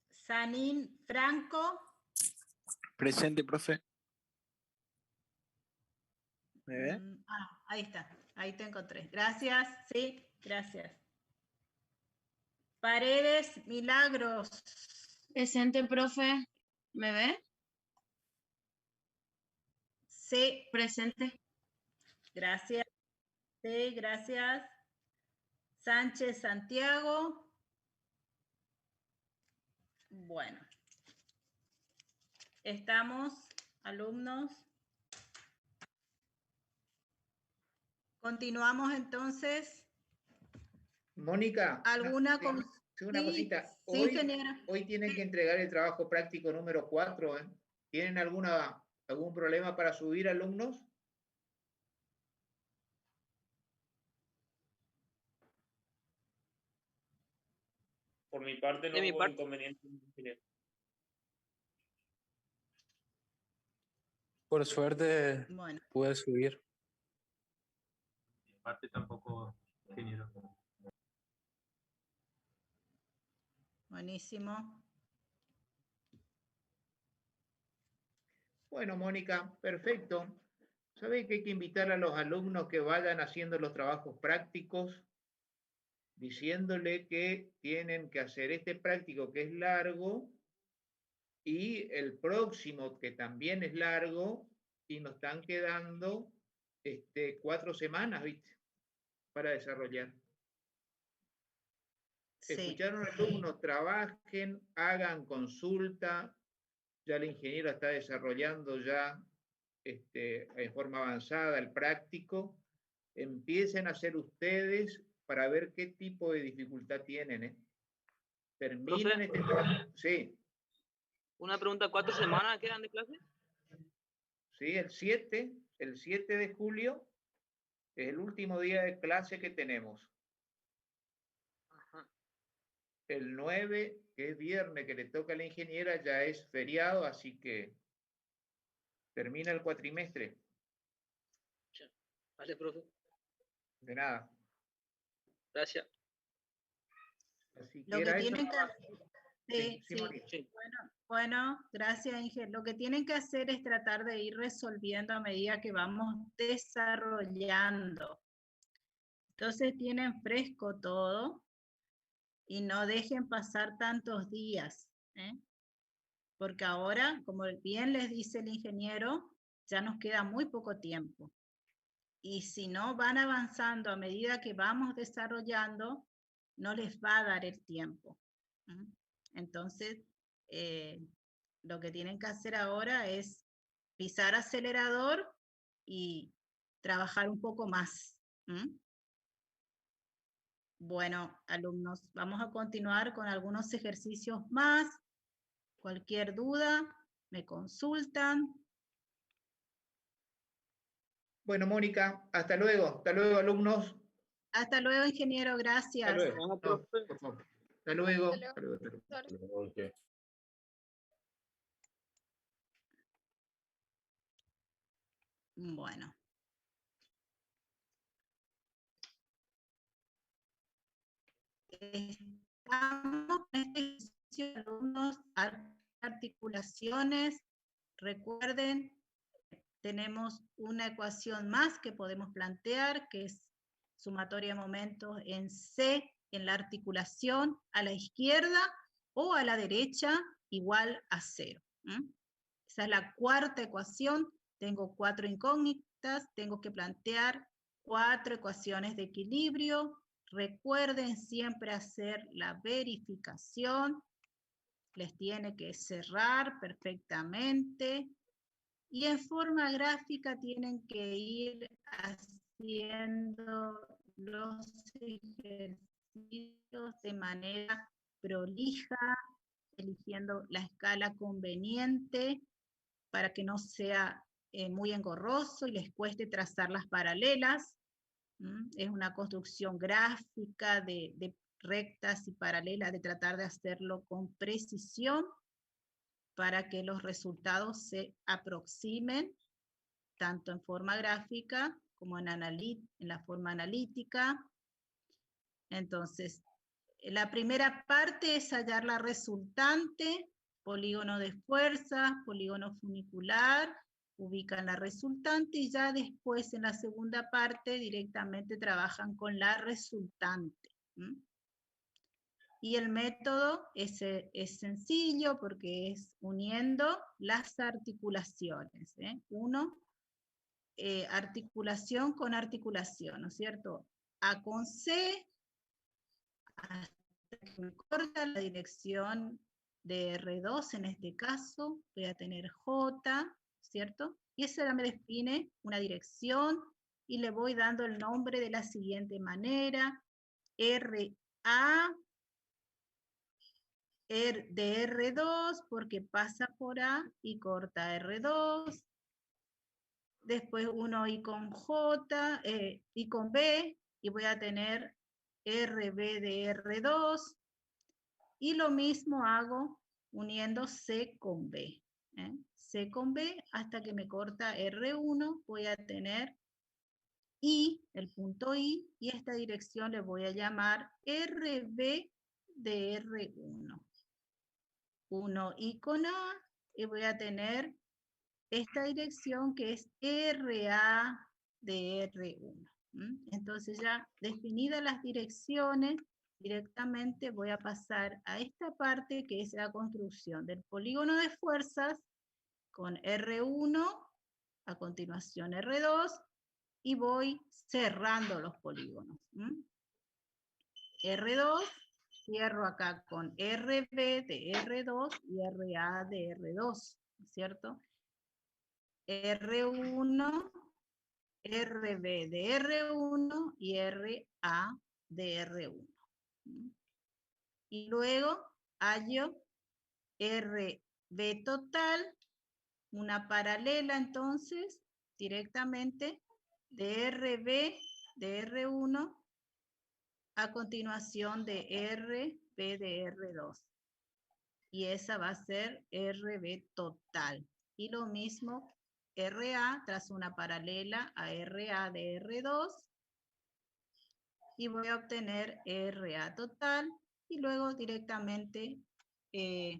Sanín Franco. Presente, profe. ¿Me ve? Ahí está. Ahí te encontré. Gracias. Sí, gracias. Paredes Milagros. Presente, profe. ¿Me ve? Sí, Presente. gracias. Sí, gracias. Sánchez Santiago. Bueno. Estamos, alumnos. Continuamos entonces. Mónica. ¿Alguna una cosita. Sí, ingeniera. Hoy tienen que entregar el trabajo práctico número 4. ¿Tienen algún problema para subir alumnos? Por mi parte no hubo inconveniente. Por suerte Bueno, pude subir. Mi parte tampoco, ingeniero. buenísimo. Bueno, Mónica, perfecto. ¿Sabés que hay que invitar a los alumnos que vayan haciendo los trabajos prácticos, diciéndole que tienen que hacer este práctico que es largo y el próximo que también es largo y nos están quedando 4 semanas, ¿viste? Para desarrollar. Sí. Escucharon alumnos, trabajen, hagan consulta. Ya el ingeniero está desarrollando ya en forma avanzada el práctico. Empiecen a hacer ustedes para ver qué tipo de dificultad tienen. Terminen este trabajo. Sí. Una pregunta, ¿4 semanas quedan de clase? Sí, el 7 de julio es el último día de clase que tenemos. Ajá. El 9, que es viernes, que le toca a la ingeniera, ya es feriado, así que termina el cuatrimestre. Vale, profe. De nada. Gracias. Así que Lo que era eso. tienen que Sí, sí. Mónica. Sí. Bueno, gracias, Inge. Lo que tienen que hacer es tratar de ir resolviendo a medida que vamos desarrollando. Entonces tienen fresco todo y no dejen pasar tantos días, ¿eh? Porque ahora, como bien les dice el ingeniero, ya nos queda muy poco tiempo. Y si no van avanzando a medida que vamos desarrollando, no les va a dar el tiempo. Entonces, lo que tienen que hacer ahora es pisar acelerador y trabajar un poco más. Bueno, alumnos, vamos a continuar con algunos ejercicios más. Cualquier duda, me consultan. Bueno, Mónica, hasta luego. Hasta luego, alumnos. Hasta luego, ingeniero, gracias. Hasta luego. No, por favor. Hasta luego. Hasta luego. Hasta luego. Bueno. Estamos en este ejercicio de alumnos, articulaciones. Recuerden, tenemos una ecuación más que podemos plantear, que es sumatoria de momentos en C, en la articulación a la izquierda o a la derecha, igual a 0. Esa es la cuarta ecuación. Tengo 4 incógnitas, tengo que plantear 4 ecuaciones de equilibrio. Recuerden siempre hacer la verificación. Les tiene que cerrar perfectamente. Y en forma gráfica tienen que ir haciendo los ejercicios de manera prolija, eligiendo la escala conveniente para que no sea muy engorroso y les cueste trazar las paralelas. Es una construcción gráfica de rectas y paralelas, de tratar de hacerlo con precisión para que los resultados se aproximen tanto en forma gráfica como en la forma analítica. Entonces, la primera parte es hallar la resultante, polígono de fuerza, polígono funicular, ubican la resultante y ya después en la segunda parte directamente trabajan con la resultante. Y el método es sencillo porque es uniendo las articulaciones. Articulación con articulación, ¿no es cierto? A con C, hasta que me corta la dirección de R2 en este caso, voy a tener J, ¿cierto? Y esa me define una dirección y le voy dando el nombre de la siguiente manera, RA, de R2 porque pasa por A y corta R2. Después uno y con J y con B y voy a tener RB de R2. Y lo mismo hago uniendo C con B. C con B hasta que me corta R1, voy a tener I, el punto I, y esta dirección le voy a llamar RB de R1. 1I con A, y voy a tener esta dirección que es RA de R1. Entonces ya definidas las direcciones, directamente voy a pasar a esta parte que es la construcción del polígono de fuerzas con R1, a continuación R2, y voy cerrando los polígonos. R2, cierro acá con RB de R2 y RA de R2, ¿cierto? R1, RB de R1 y RA de R1. Y luego hallo RB total, una paralela entonces, directamente de RB de R1 a continuación de RB de R2. Y esa va a ser RB total. Y lo mismo RA tras una paralela a RA de R2. Y voy a obtener RA total. Y luego directamente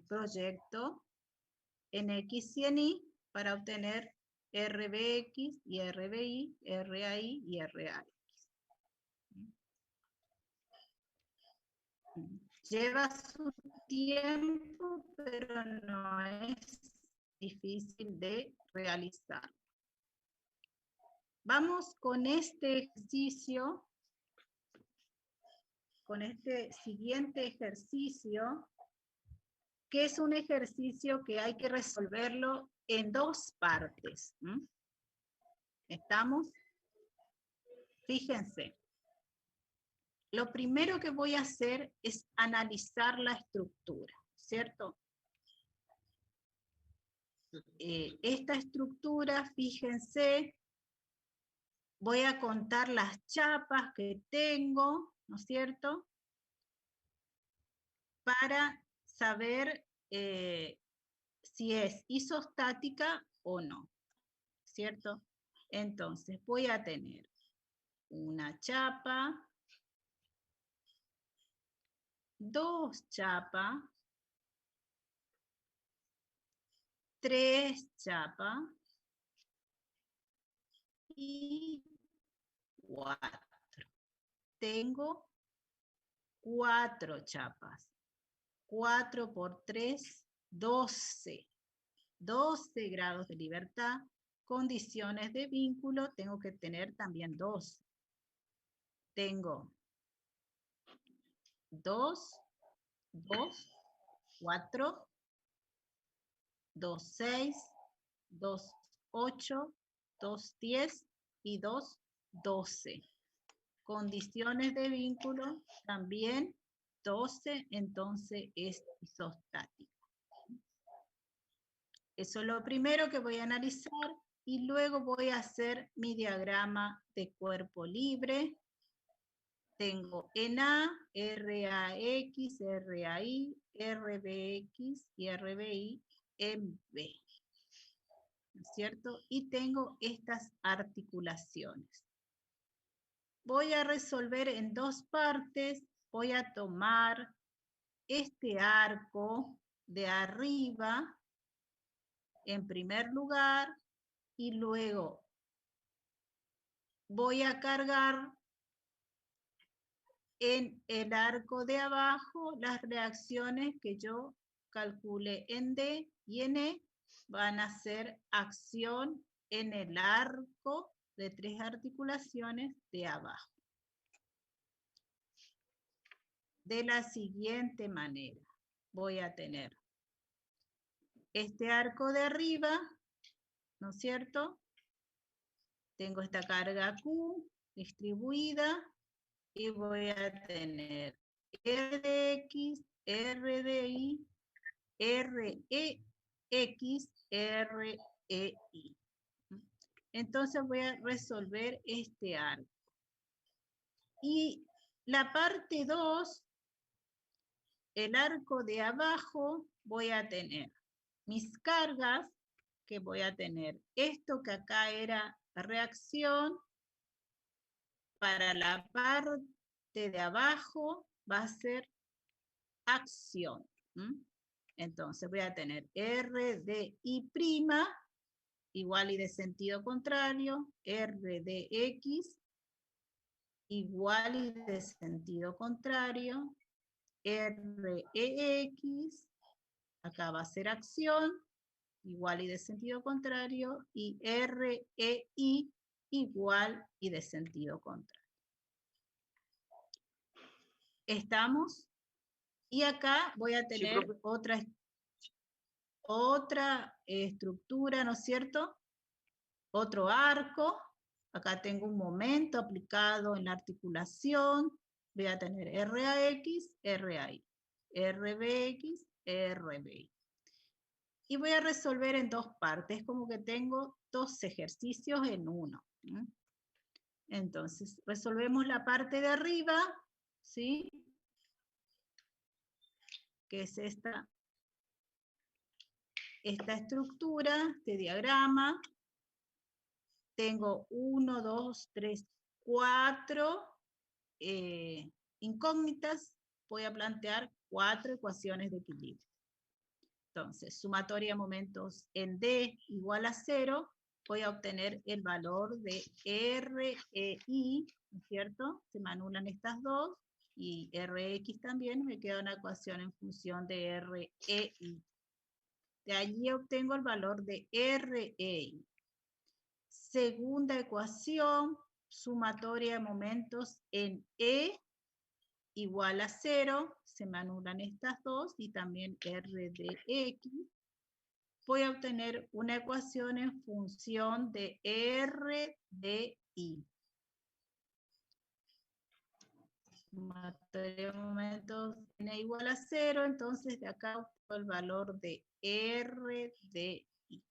proyecto en X y en Y para obtener RBX y RBI, RAI y RAX. Lleva su tiempo, pero no es difícil de realizar. Vamos con este ejercicio, con este siguiente ejercicio, que es un ejercicio que hay que resolverlo en dos partes. ¿Estamos? Fíjense. Lo primero que voy a hacer es analizar la estructura, ¿cierto? Esta estructura, fíjense, voy a contar las chapas que tengo, ¿no es cierto? Para saber si es isostática o no, ¿cierto? Entonces, voy a tener una chapa, dos chapas, tres chapas y 4. Tengo 4 chapas. 4 por 3, 12. 12 grados de libertad. Condiciones de vínculo, tengo que tener también 2. Tengo 2, 2, 4, 2, 6, 2, 8, 2, 10 y 2, 12. Condiciones de vínculo también 12, entonces es isostática. Eso es lo primero que voy a analizar y luego voy a hacer mi diagrama de cuerpo libre. Tengo en A, RAX, RAI, RBX y RBI en B. ¿No es cierto? Y tengo estas articulaciones. Voy a resolver en dos partes. Voy a tomar este arco de arriba en primer lugar y luego voy a cargar en el arco de abajo las reacciones que yo calcule en D y en E van a ser acción en el arco de 3 articulaciones de abajo. De la siguiente manera, voy a tener este arco de arriba, ¿no es cierto? Tengo esta carga Q distribuida y voy a tener R de X, R de Y, R, E, X, R, E, Y. Entonces voy a resolver este arco. Y la parte 2 el arco de abajo voy a tener mis cargas, que voy a tener esto que acá era reacción, para la parte de abajo va a ser acción. Entonces voy a tener R de I' igual y de sentido contrario, R de X igual y de sentido contrario, REX, acá va a ser acción, igual y de sentido contrario, y REI igual y de sentido contrario. ¿Estamos? Y acá voy a tener Sí, otra estructura, ¿no es cierto? Otro arco. Acá tengo un momento aplicado en la articulación. Voy a tener RAX, RAI, RBX, RBI. Y voy a resolver en dos partes, como que tengo dos ejercicios en uno. Entonces, resolvemos la parte de arriba, ¿sí? Que es esta estructura, este diagrama. Tengo 1, 2, 3, 4 incógnitas. Voy a plantear 4 ecuaciones de equilibrio. Entonces, sumatoria de momentos en D igual a 0, voy a obtener el valor de REI, ¿no es cierto? Se me anulan estas dos, y RX también, me queda una ecuación en función de REI. De allí obtengo el valor de REI. Segunda ecuación, sumatoria de momentos en E igual a 0, se me anulan estas dos, y también R de X. Voy a obtener una ecuación en función de R de I. Sumatoria de momentos N igual a 0, entonces de acá obtengo el valor de R de I.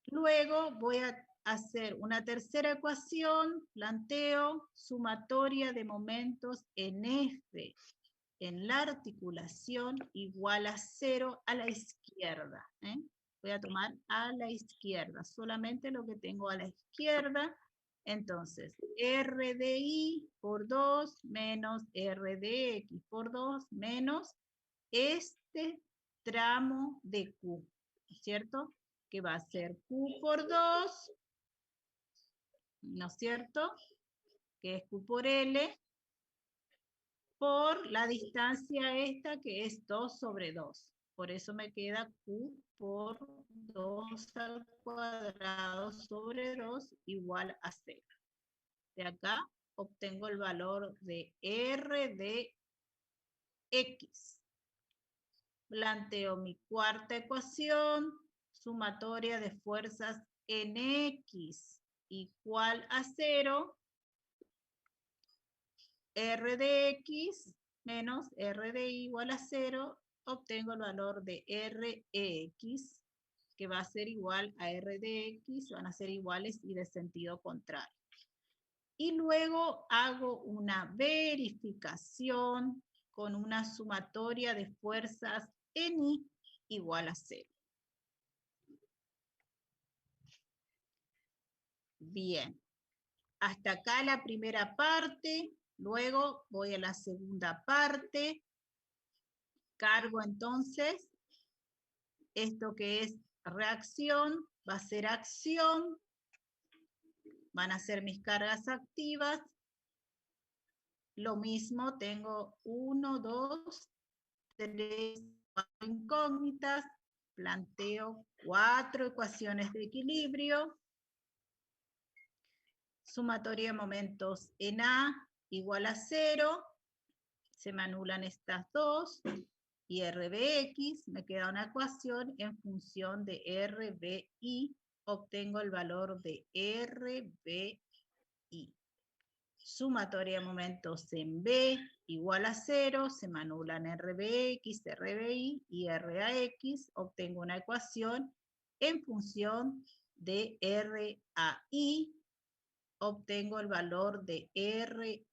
Luego voy a hacer una tercera ecuación, planteo sumatoria de momentos en F, en la articulación igual a 0 a la izquierda. Voy a tomar a la izquierda, solamente lo que tengo a la izquierda. Entonces, R de I por 2 menos R de X por 2 menos este tramo de Q, ¿cierto? Que va a ser Q por 2, ¿no es cierto? Que es Q por L, por la distancia esta que es 2 sobre 2. Por eso me queda Q por 2 al cuadrado sobre 2 igual a 0. De acá obtengo el valor de R de X. Planteo mi cuarta ecuación, sumatoria de fuerzas en X igual a 0. R de X menos R de Y igual a 0, obtengo el valor de RX, que va a ser igual a R de X, van a ser iguales y de sentido contrario. Y luego hago una verificación con una sumatoria de fuerzas en I igual a 0. Bien, hasta acá la primera parte. Luego voy a la segunda parte. Cargo entonces esto que es reacción, va a ser acción. Van a ser mis cargas activas. Lo mismo, tengo 1, 2, 3, 4 incógnitas. Planteo 4 ecuaciones de equilibrio. Sumatoria de momentos en A igual a 0. Se me anulan estas dos. Y RBX, me queda una ecuación en función de RBI. Obtengo el valor de RBI. Sumatoria de momentos en B igual a 0. Se me anulan RBX, RBI y RAX. Obtengo una ecuación en función de RAI. Obtengo el valor de RAI.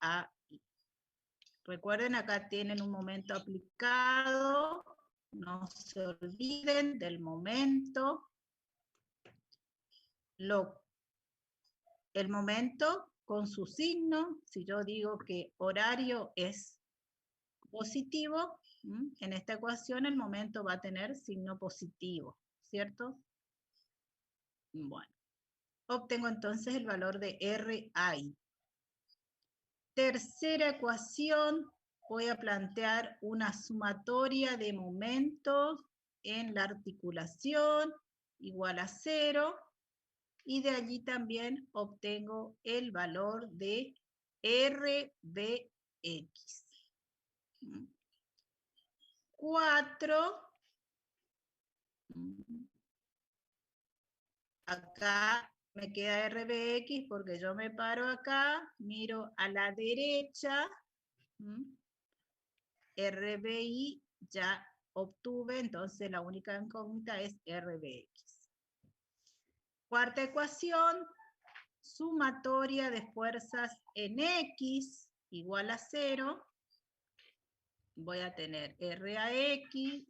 Recuerden, acá tienen un momento aplicado, no se olviden del momento. El momento con su signo, si yo digo que horario es positivo, en esta ecuación el momento va a tener signo positivo, ¿cierto? Bueno, obtengo entonces el valor de RI. Tercera ecuación, voy a plantear una sumatoria de momentos en la articulación igual a 0, y de allí también obtengo el valor de RBX. 4. Acá me queda RBX porque yo me paro acá, miro a la derecha, RBI ya obtuve, entonces la única incógnita es RBX. Cuarta ecuación, sumatoria de fuerzas en X igual a 0. Voy a tener RAX,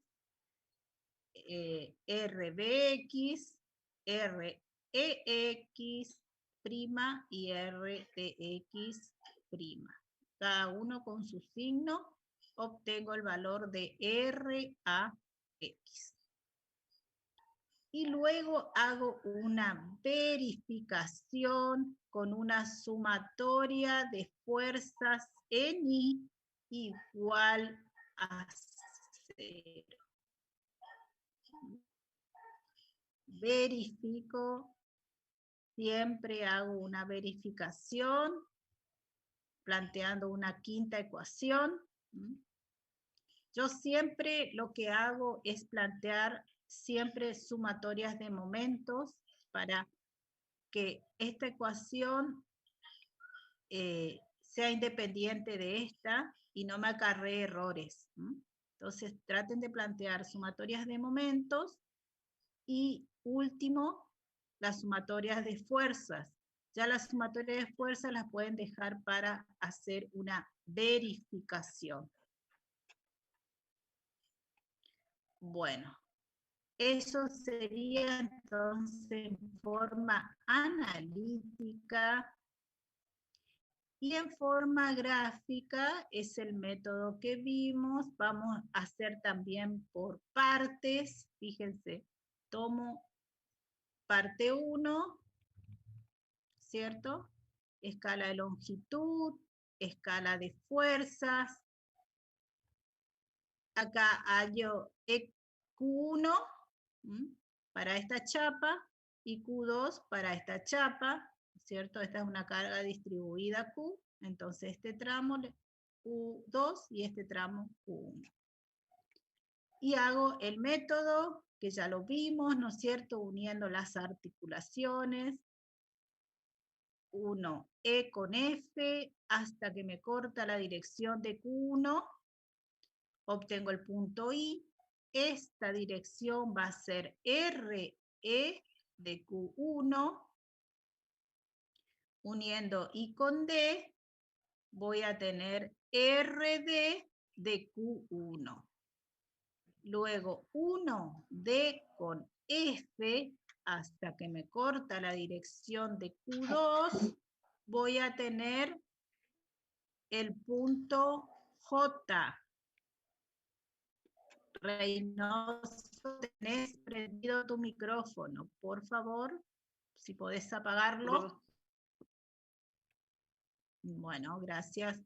RBX, REX' y RTX'. Cada uno con su signo, obtengo el valor de RAX. Y luego hago una verificación con una sumatoria de fuerzas en I igual a 0. Verifico, siempre hago una verificación planteando una quinta ecuación. Yo siempre lo que hago es plantear siempre sumatorias de momentos para que esta ecuación sea independiente de esta y no me acarree errores. Entonces traten de plantear sumatorias de momentos y último, las sumatorias de fuerzas. Ya las sumatorias de fuerzas las pueden dejar para hacer una verificación. Bueno, eso sería entonces en forma analítica, y en forma gráfica es el método que vimos. Vamos a hacer también por partes. Fíjense, tomo parte 1, ¿cierto? Escala de longitud, escala de fuerzas. Acá hallo Q1 para esta chapa y Q2 para esta chapa, ¿cierto? Esta es una carga distribuida Q, entonces este tramo Q2 y este tramo Q1. Y hago el método, que ya lo vimos, ¿no es cierto? Uniendo las articulaciones, 1 E con F, hasta que me corta la dirección de Q1, obtengo el punto I. Esta dirección va a ser RE de Q1, uniendo I con D, voy a tener RD de Q1. Luego 1D con F, hasta que me corta la dirección de Q2, voy a tener el punto J. Reynoso, tenés prendido tu micrófono, por favor, si podés apagarlo. Bueno, gracias.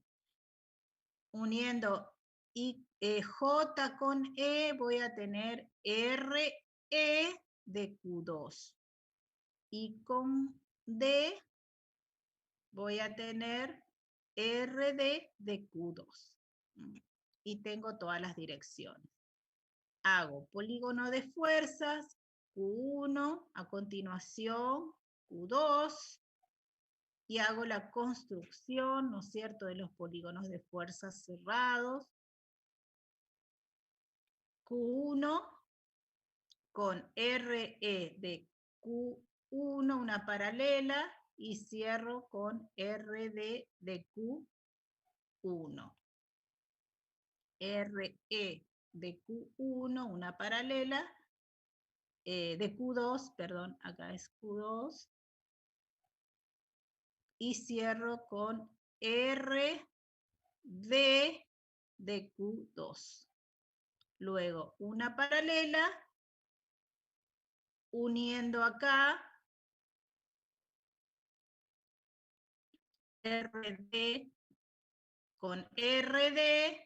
Uniendo J con E, voy a tener RE de Q2. Y con D, voy a tener RD de Q2. Y tengo todas las direcciones. Hago polígono de fuerzas, Q1, a continuación Q2, y hago la construcción, ¿no es cierto?, de los polígonos de fuerzas cerrados. Q1 con RE de Q1, una paralela, y cierro con RD de Q1. RE de Q1, una paralela, de Q2, perdón, acá es Q2, y cierro con RD de Q2. Luego una paralela, uniendo acá RD con RD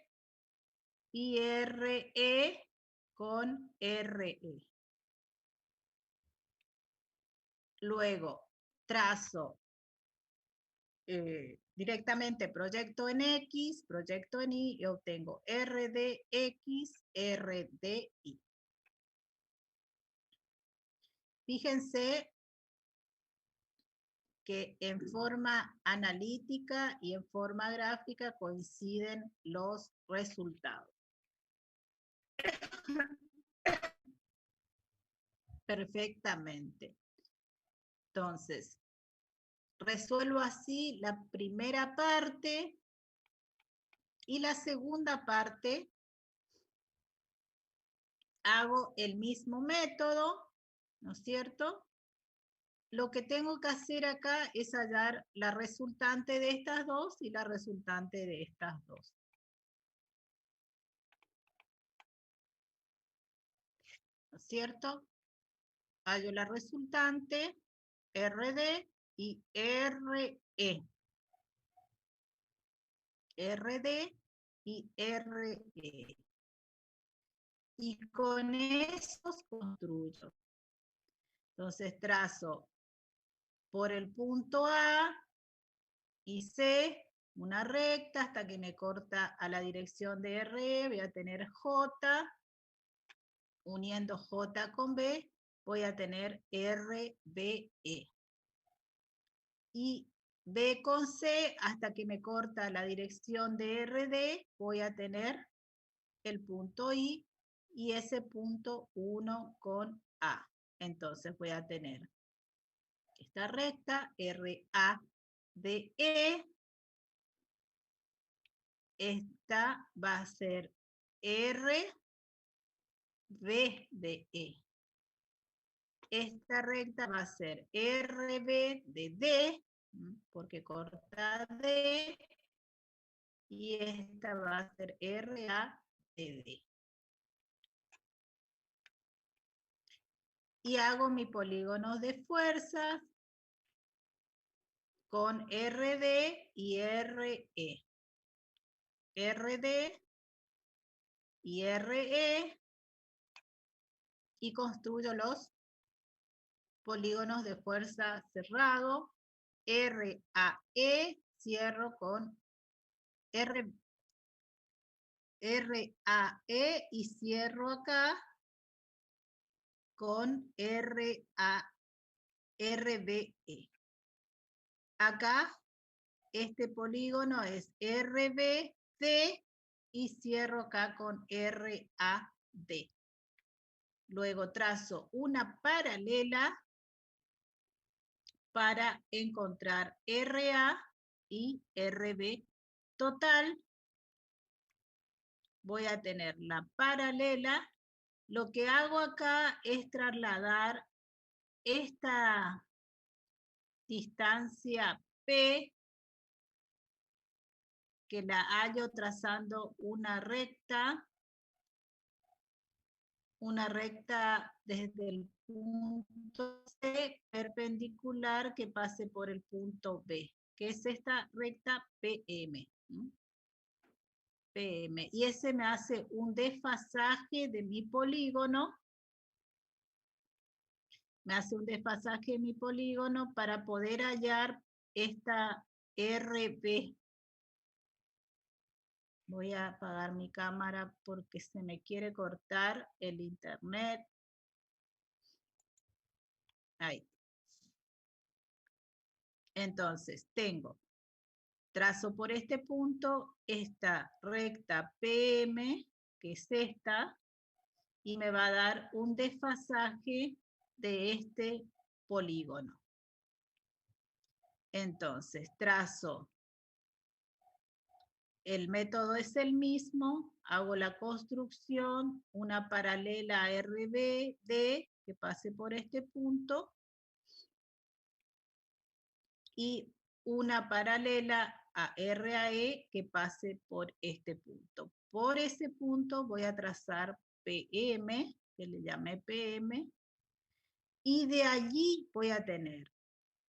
y RE con RE. Luego trazo directamente proyecto en X, proyecto en Y y obtengo RDX, RDY. Fíjense que en forma analítica y en forma gráfica coinciden los resultados. Perfectamente. Entonces, resuelvo así la primera parte y la segunda parte hago el mismo método, ¿no es cierto? Lo que tengo que hacer acá es hallar la resultante de estas dos y la resultante de estas dos. ¿No es cierto? Hallo la resultante, RD y RE. RD y RE. Y con esos construyo. Entonces trazo por el punto A y C una recta hasta que me corta a la dirección de RE. Voy a tener J, uniendo J con B, voy a tener RBE. Y B con C, hasta que me corta la dirección de RD, voy a tener el punto I y ese punto 1 con A. Entonces voy a tener esta recta, RADE. Esta va a ser RB de E. Esta recta va a ser RB de D, porque corta D, y esta va a ser RA de D. Y hago mi polígono de fuerzas con RD y RE. RD y RE, y construyo los polígonos de fuerza cerrado, RAE, cierro con RAE y cierro acá con RBE. Acá este polígono es RBD y cierro acá con RAD. Luego trazo una paralela para encontrar RA y RB total. Voy a tener la paralela. Lo que hago acá es trasladar esta distancia P, que la hallo trazando una recta desde el punto C perpendicular que pase por el punto B, que es esta recta PM. PM. Y ese me hace un desfasaje de mi polígono. Me hace un desfasaje de mi polígono para poder hallar esta RB. Voy a apagar mi cámara porque se me quiere cortar el internet. Ahí. Entonces, trazo por este punto esta recta PM, que es esta, y me va a dar un desfasaje de este polígono. Entonces, trazo el método es el mismo, hago la construcción, una paralela a RBD que pase por este punto y una paralela a RAE que pase por este punto. Por ese punto voy a trazar PM, que le llamé PM, y de allí voy a tener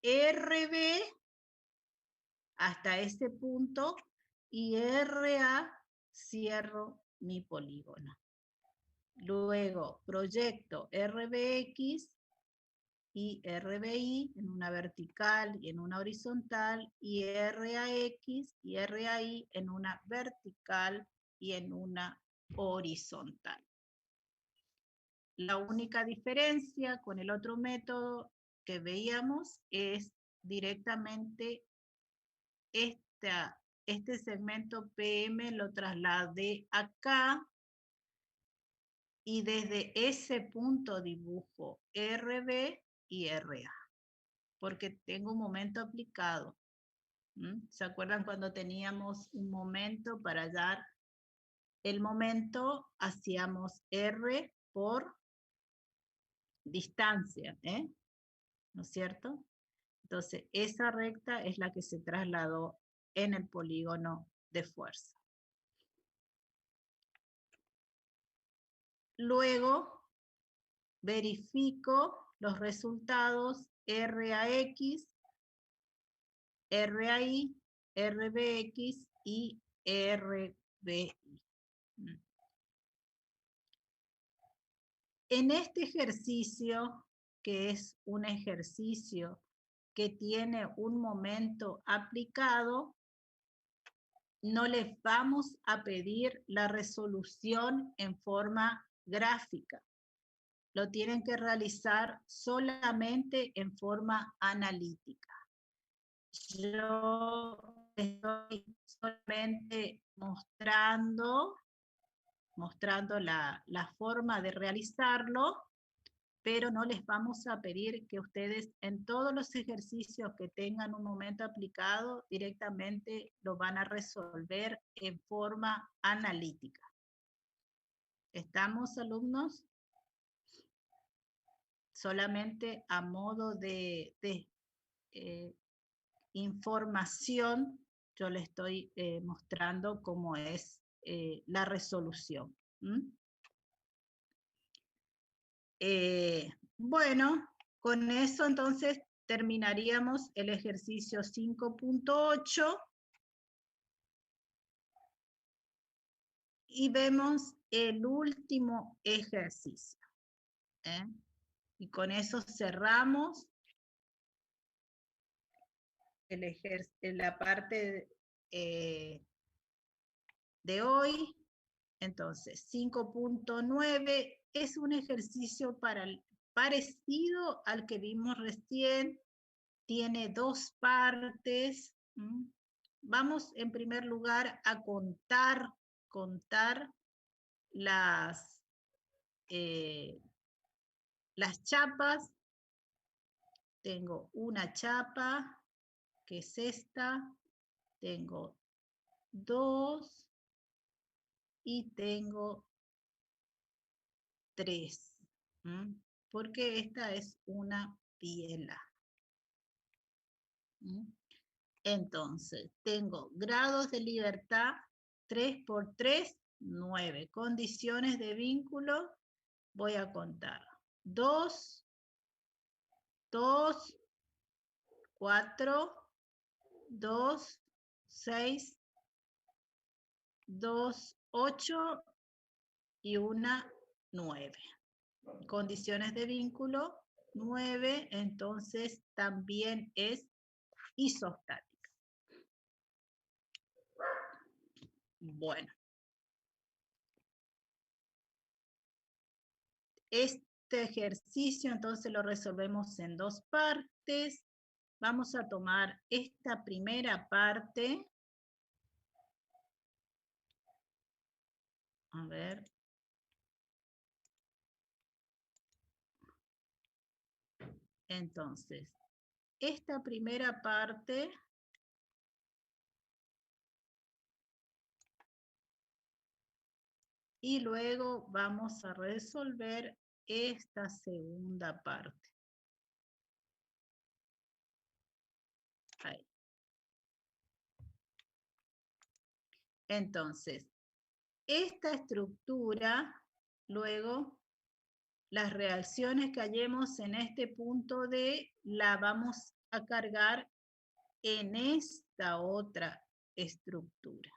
RB hasta este punto y RA cierro mi polígono. Luego proyecto RBX y RBI en una vertical y en una horizontal y RAX y RAI en una vertical y en una horizontal. La única diferencia con el otro método que veíamos es directamente este segmento PM lo trasladé acá y desde ese punto dibujo RB y RA, porque tengo un momento aplicado. ¿Se acuerdan cuando teníamos un momento para dar el momento? Hacíamos R por distancia, ¿no es cierto? Entonces, esa recta es la que se trasladó en el polígono de fuerza. Luego, verifico los resultados RAX, RAI, RBX y RBI. En este ejercicio, que es un ejercicio que tiene un momento aplicado, no les vamos a pedir la resolución en forma gráfica. Lo tienen que realizar solamente en forma analítica. Yo estoy solamente mostrando la forma de realizarlo, pero no les vamos a pedir que ustedes en todos los ejercicios que tengan un momento aplicado directamente lo van a resolver en forma analítica. ¿Estamos, alumnos? Solamente a modo de información, yo les estoy mostrando cómo es la resolución. Bueno, con eso entonces terminaríamos el ejercicio 5.8 y vemos el último ejercicio. Y con eso cerramos la parte de hoy. Entonces, 5.9 es un ejercicio parecido al que vimos recién. Tiene dos partes. Vamos en primer lugar a contar las chapas. Tengo una chapa, que es esta. Tengo dos y tengo tres. Porque esta es una biela. Entonces, tengo grados de libertad 3 por 3, 9. Condiciones de vínculo, voy a contar. 2, 2, 4, 2, 6, 2, 8 y una 9. Condiciones de vínculo 9, entonces también es isostática. Bueno. Este ejercicio entonces lo resolvemos en dos partes. Vamos a tomar esta primera parte. A ver. Entonces, esta primera parte Y luego vamos a resolver esta segunda parte. Ahí. Entonces, esta estructura, luego, las reacciones que hallemos en este punto D, la vamos a cargar en esta otra estructura.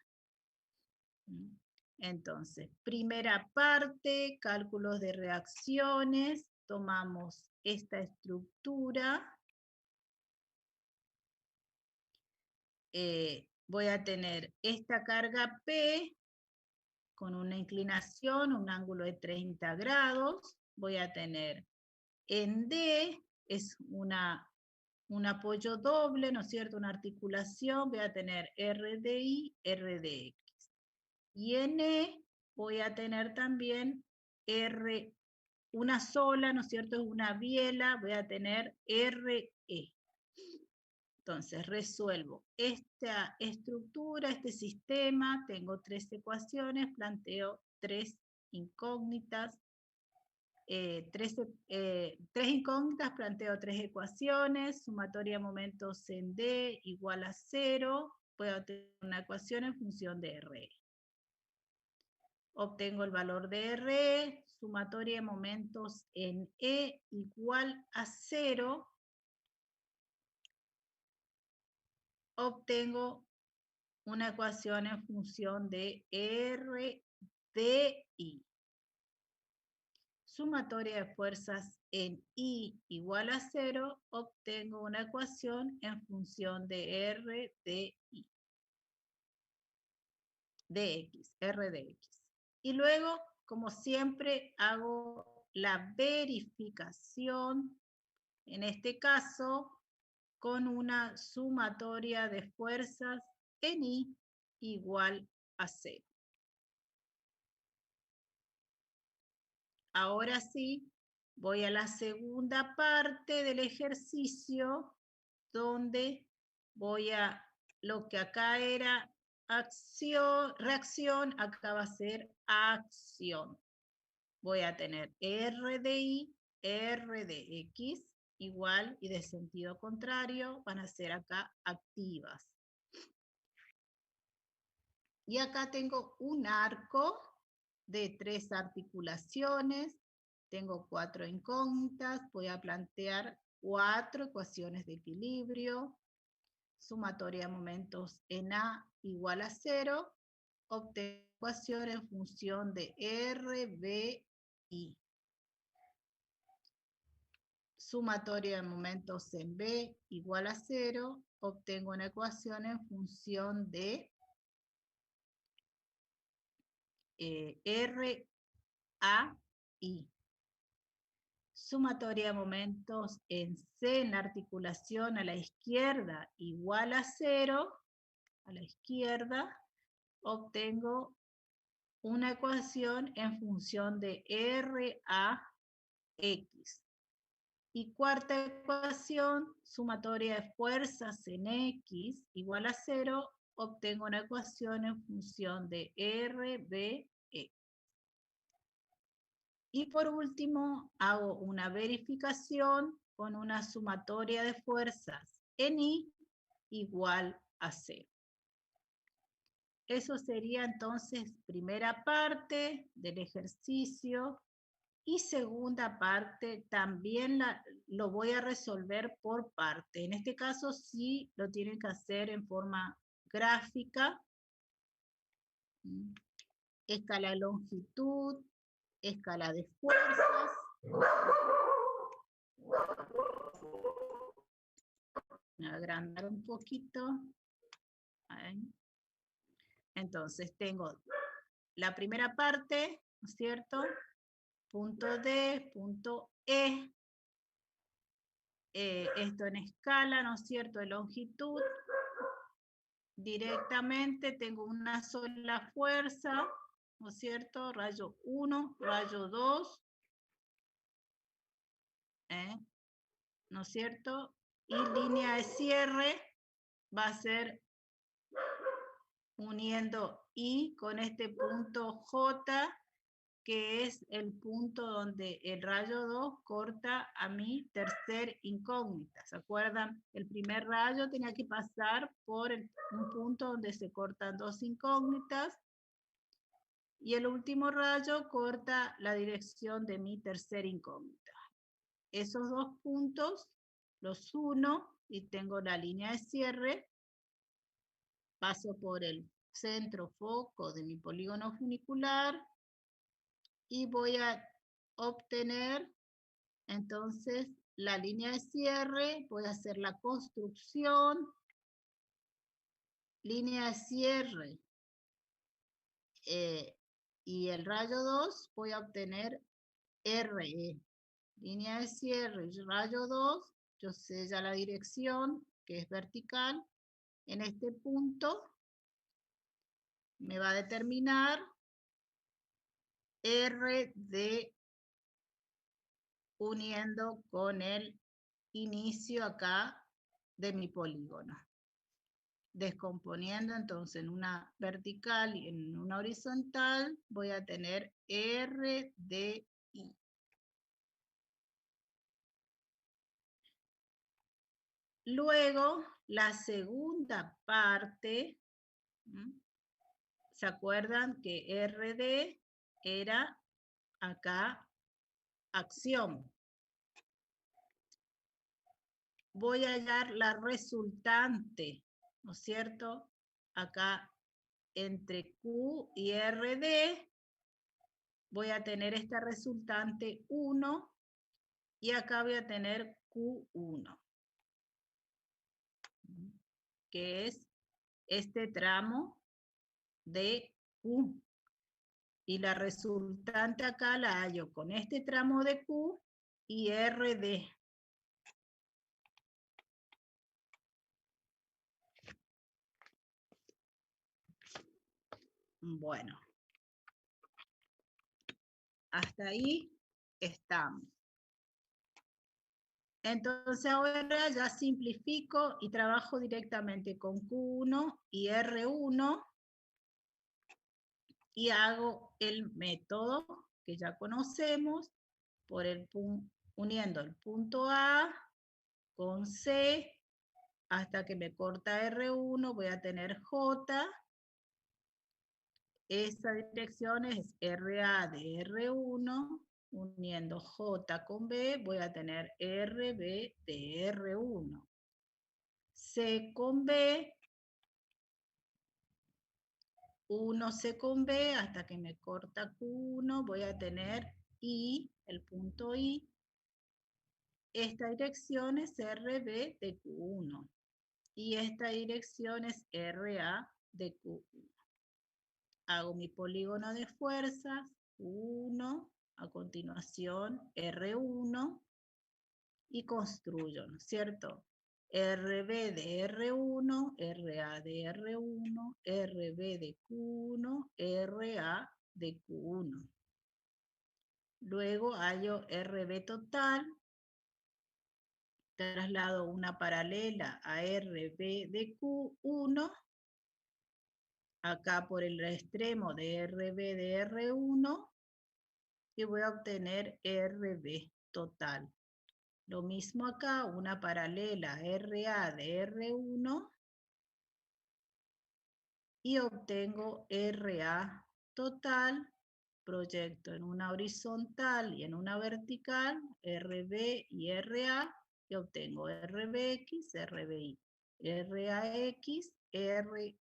Entonces, primera parte, cálculos de reacciones, tomamos esta estructura. Voy a tener esta carga P con una inclinación, un ángulo de 30 grados. Voy a tener en D, es un apoyo doble, ¿no es cierto? Una articulación, voy a tener RDI, RDX. Y en E voy a tener también R, una sola, ¿no es cierto? Es una biela, voy a tener RE. Entonces, resuelvo esta estructura, este sistema, tengo 3 ecuaciones, planteo 3 incógnitas, 3 incógnitas, planteo 3 ecuaciones, sumatoria de momentos en D igual a 0, puedo tener una ecuación en función de R. Obtengo el valor de R, sumatoria de momentos en E igual a 0, obtengo una ecuación en función de RDI. Sumatoria de fuerzas en I igual a 0, obtengo una ecuación en función de RDI. DX, RDX. Y luego, como siempre, hago la verificación, en este caso, con una sumatoria de fuerzas en I igual a 0. Ahora sí, voy a la segunda parte del ejercicio, donde voy a, lo que acá era reacción, acá va a ser acción. Voy a tener RDI, RDX, igual y de sentido contrario, van a ser acá activas. Y acá tengo un arco de 3 articulaciones, tengo 4 incógnitas, voy a plantear 4 ecuaciones de equilibrio, sumatoria de momentos en A igual a 0, obtengo ecuación en función de RBI. Sumatoria de momentos en B igual a 0, obtengo una ecuación en función de RAI. Sumatoria de momentos en C en la articulación a la izquierda igual a 0, a la izquierda, obtengo una ecuación en función de RAX. Y cuarta ecuación, sumatoria de fuerzas en X igual a 0, obtengo una ecuación en función de RB. Y por último, hago una verificación con una sumatoria de fuerzas en I igual a 0. Eso sería entonces primera parte del ejercicio. Y segunda parte también lo voy a resolver por parte. En este caso sí lo tienen que hacer en forma gráfica. Escala de longitud, escala de fuerzas. Voy a agrandar un poquito. Ahí. Entonces tengo la primera parte, ¿no es cierto? Punto D, punto E. Esto en escala, ¿no es cierto?, de longitud. Directamente tengo una sola fuerza, ¿no es cierto? Rayo 1, rayo 2. ¿No es cierto? Y línea de cierre va a ser uniendo I con este punto J que es el punto donde el rayo 2 corta a mi tercer incógnita. ¿Se acuerdan? El primer rayo tenía que pasar por un punto donde se cortan dos incógnitas y el último rayo corta la dirección de mi tercer incógnita. Esos dos puntos los uno y tengo la línea de cierre. Paso por el centro foco de mi polígono funicular y voy a obtener entonces la línea de cierre. Voy a hacer la construcción, línea de cierre y el rayo 2 voy a obtener RE. Línea de cierre y rayo 2, yo sé ya la dirección que es vertical. En este punto me va a determinar RD uniendo con el inicio acá de mi polígono. Descomponiendo entonces en una vertical y en una horizontal voy a tener RDI. Luego, la segunda parte, ¿se acuerdan que RD era acá acción? Voy a hallar la resultante, ¿no es cierto? Acá entre Q y RD voy a tener esta resultante 1 y acá voy a tener Q1, que es este tramo de Q. Y la resultante acá la hallo con este tramo de Q y RD. Bueno, hasta ahí estamos. Entonces ahora ya simplifico y trabajo directamente con Q1 y R1 y hago el método que ya conocemos por uniendo el punto A con C hasta que me corta R1, voy a tener J. Esa dirección es RA de R1, uniendo J con B, voy a tener RB de R1. C con B, 1C con B, hasta que me corta Q1, voy a tener I, el punto I. Esta dirección es RB de Q1. Y esta dirección es RA de Q1. Hago mi polígono de fuerzas, 1, a continuación R1, y construyo, ¿no es cierto? RB de R1, RA de R1, RB de Q1, RA de Q1. Luego hallo RB total, traslado una paralela a RB de Q1, acá por el extremo de RB de R1 y voy a obtener RB total. Lo mismo acá, una paralela RA de R1 y obtengo RA total, proyecto en una horizontal y en una vertical, RB y RA y obtengo RBX, RBI, RAX, RAI.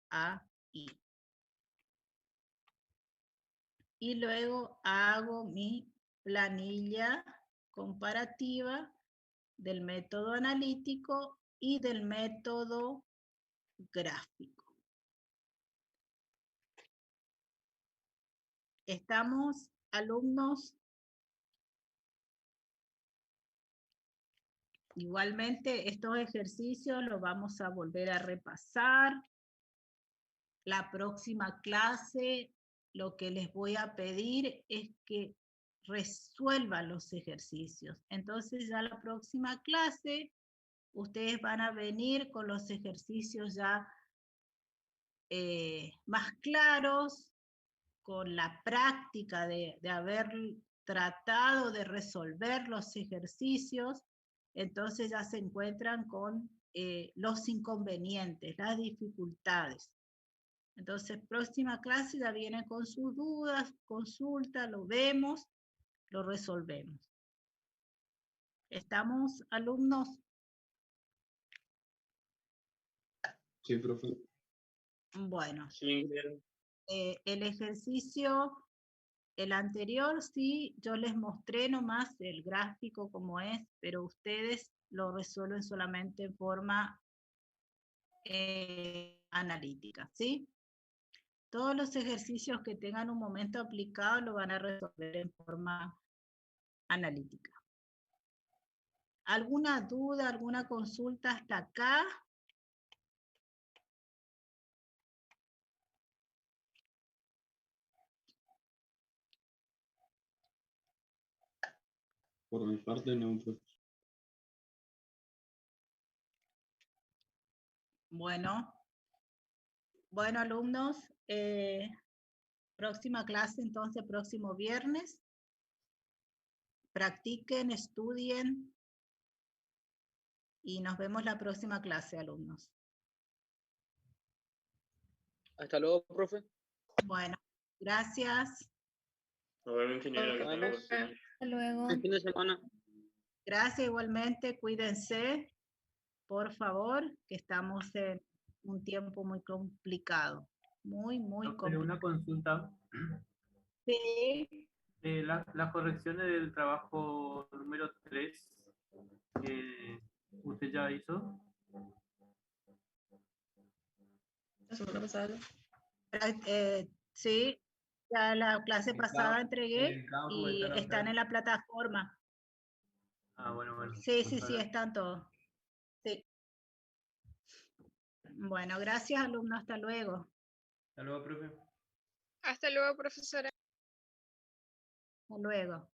Y luego hago mi planilla comparativa del método analítico y del método gráfico. ¿Estamos, alumnos? Igualmente, estos ejercicios los vamos a volver a repasar. La próxima clase, lo que les voy a pedir es que resuelvan los ejercicios. Entonces ya la próxima clase, ustedes van a venir con los ejercicios ya más claros, con la práctica de haber tratado de resolver los ejercicios, entonces ya se encuentran con los inconvenientes, las dificultades. Entonces, próxima clase ya viene con sus dudas, consulta, lo vemos, lo resolvemos. ¿Estamos, alumnos? Sí, profe. Bueno, Sí, el ejercicio, el anterior, sí, yo les mostré nomás el gráfico como es, pero ustedes lo resuelven solamente en forma analítica, ¿sí? Todos los ejercicios que tengan un momento aplicado lo van a resolver en forma analítica. ¿Alguna duda, alguna consulta hasta acá? Por mi parte, no, profe. Bueno, alumnos, próxima clase entonces, próximo viernes. Practiquen, estudien y nos vemos la próxima clase, alumnos. Hasta luego, profe. Bueno, gracias. nos vemos, ingeniero. Que tenga buen día. Hasta luego. Buen fin de semana. Gracias igualmente, cuídense, por favor, que estamos en un tiempo muy complicado. Muy Profe, complicado. una consulta. Sí. Las correcciones del trabajo número 3, ¿usted ya hizo? La semana pasada. Sí, ya la clase En pasada en entregué el campo y están en la plataforma. Ah, bueno. Sí, Muchas gracias. están todos. Sí. Bueno, gracias, alumnos. Hasta luego. Hasta luego, profe. Hasta luego, profesora. Hasta luego.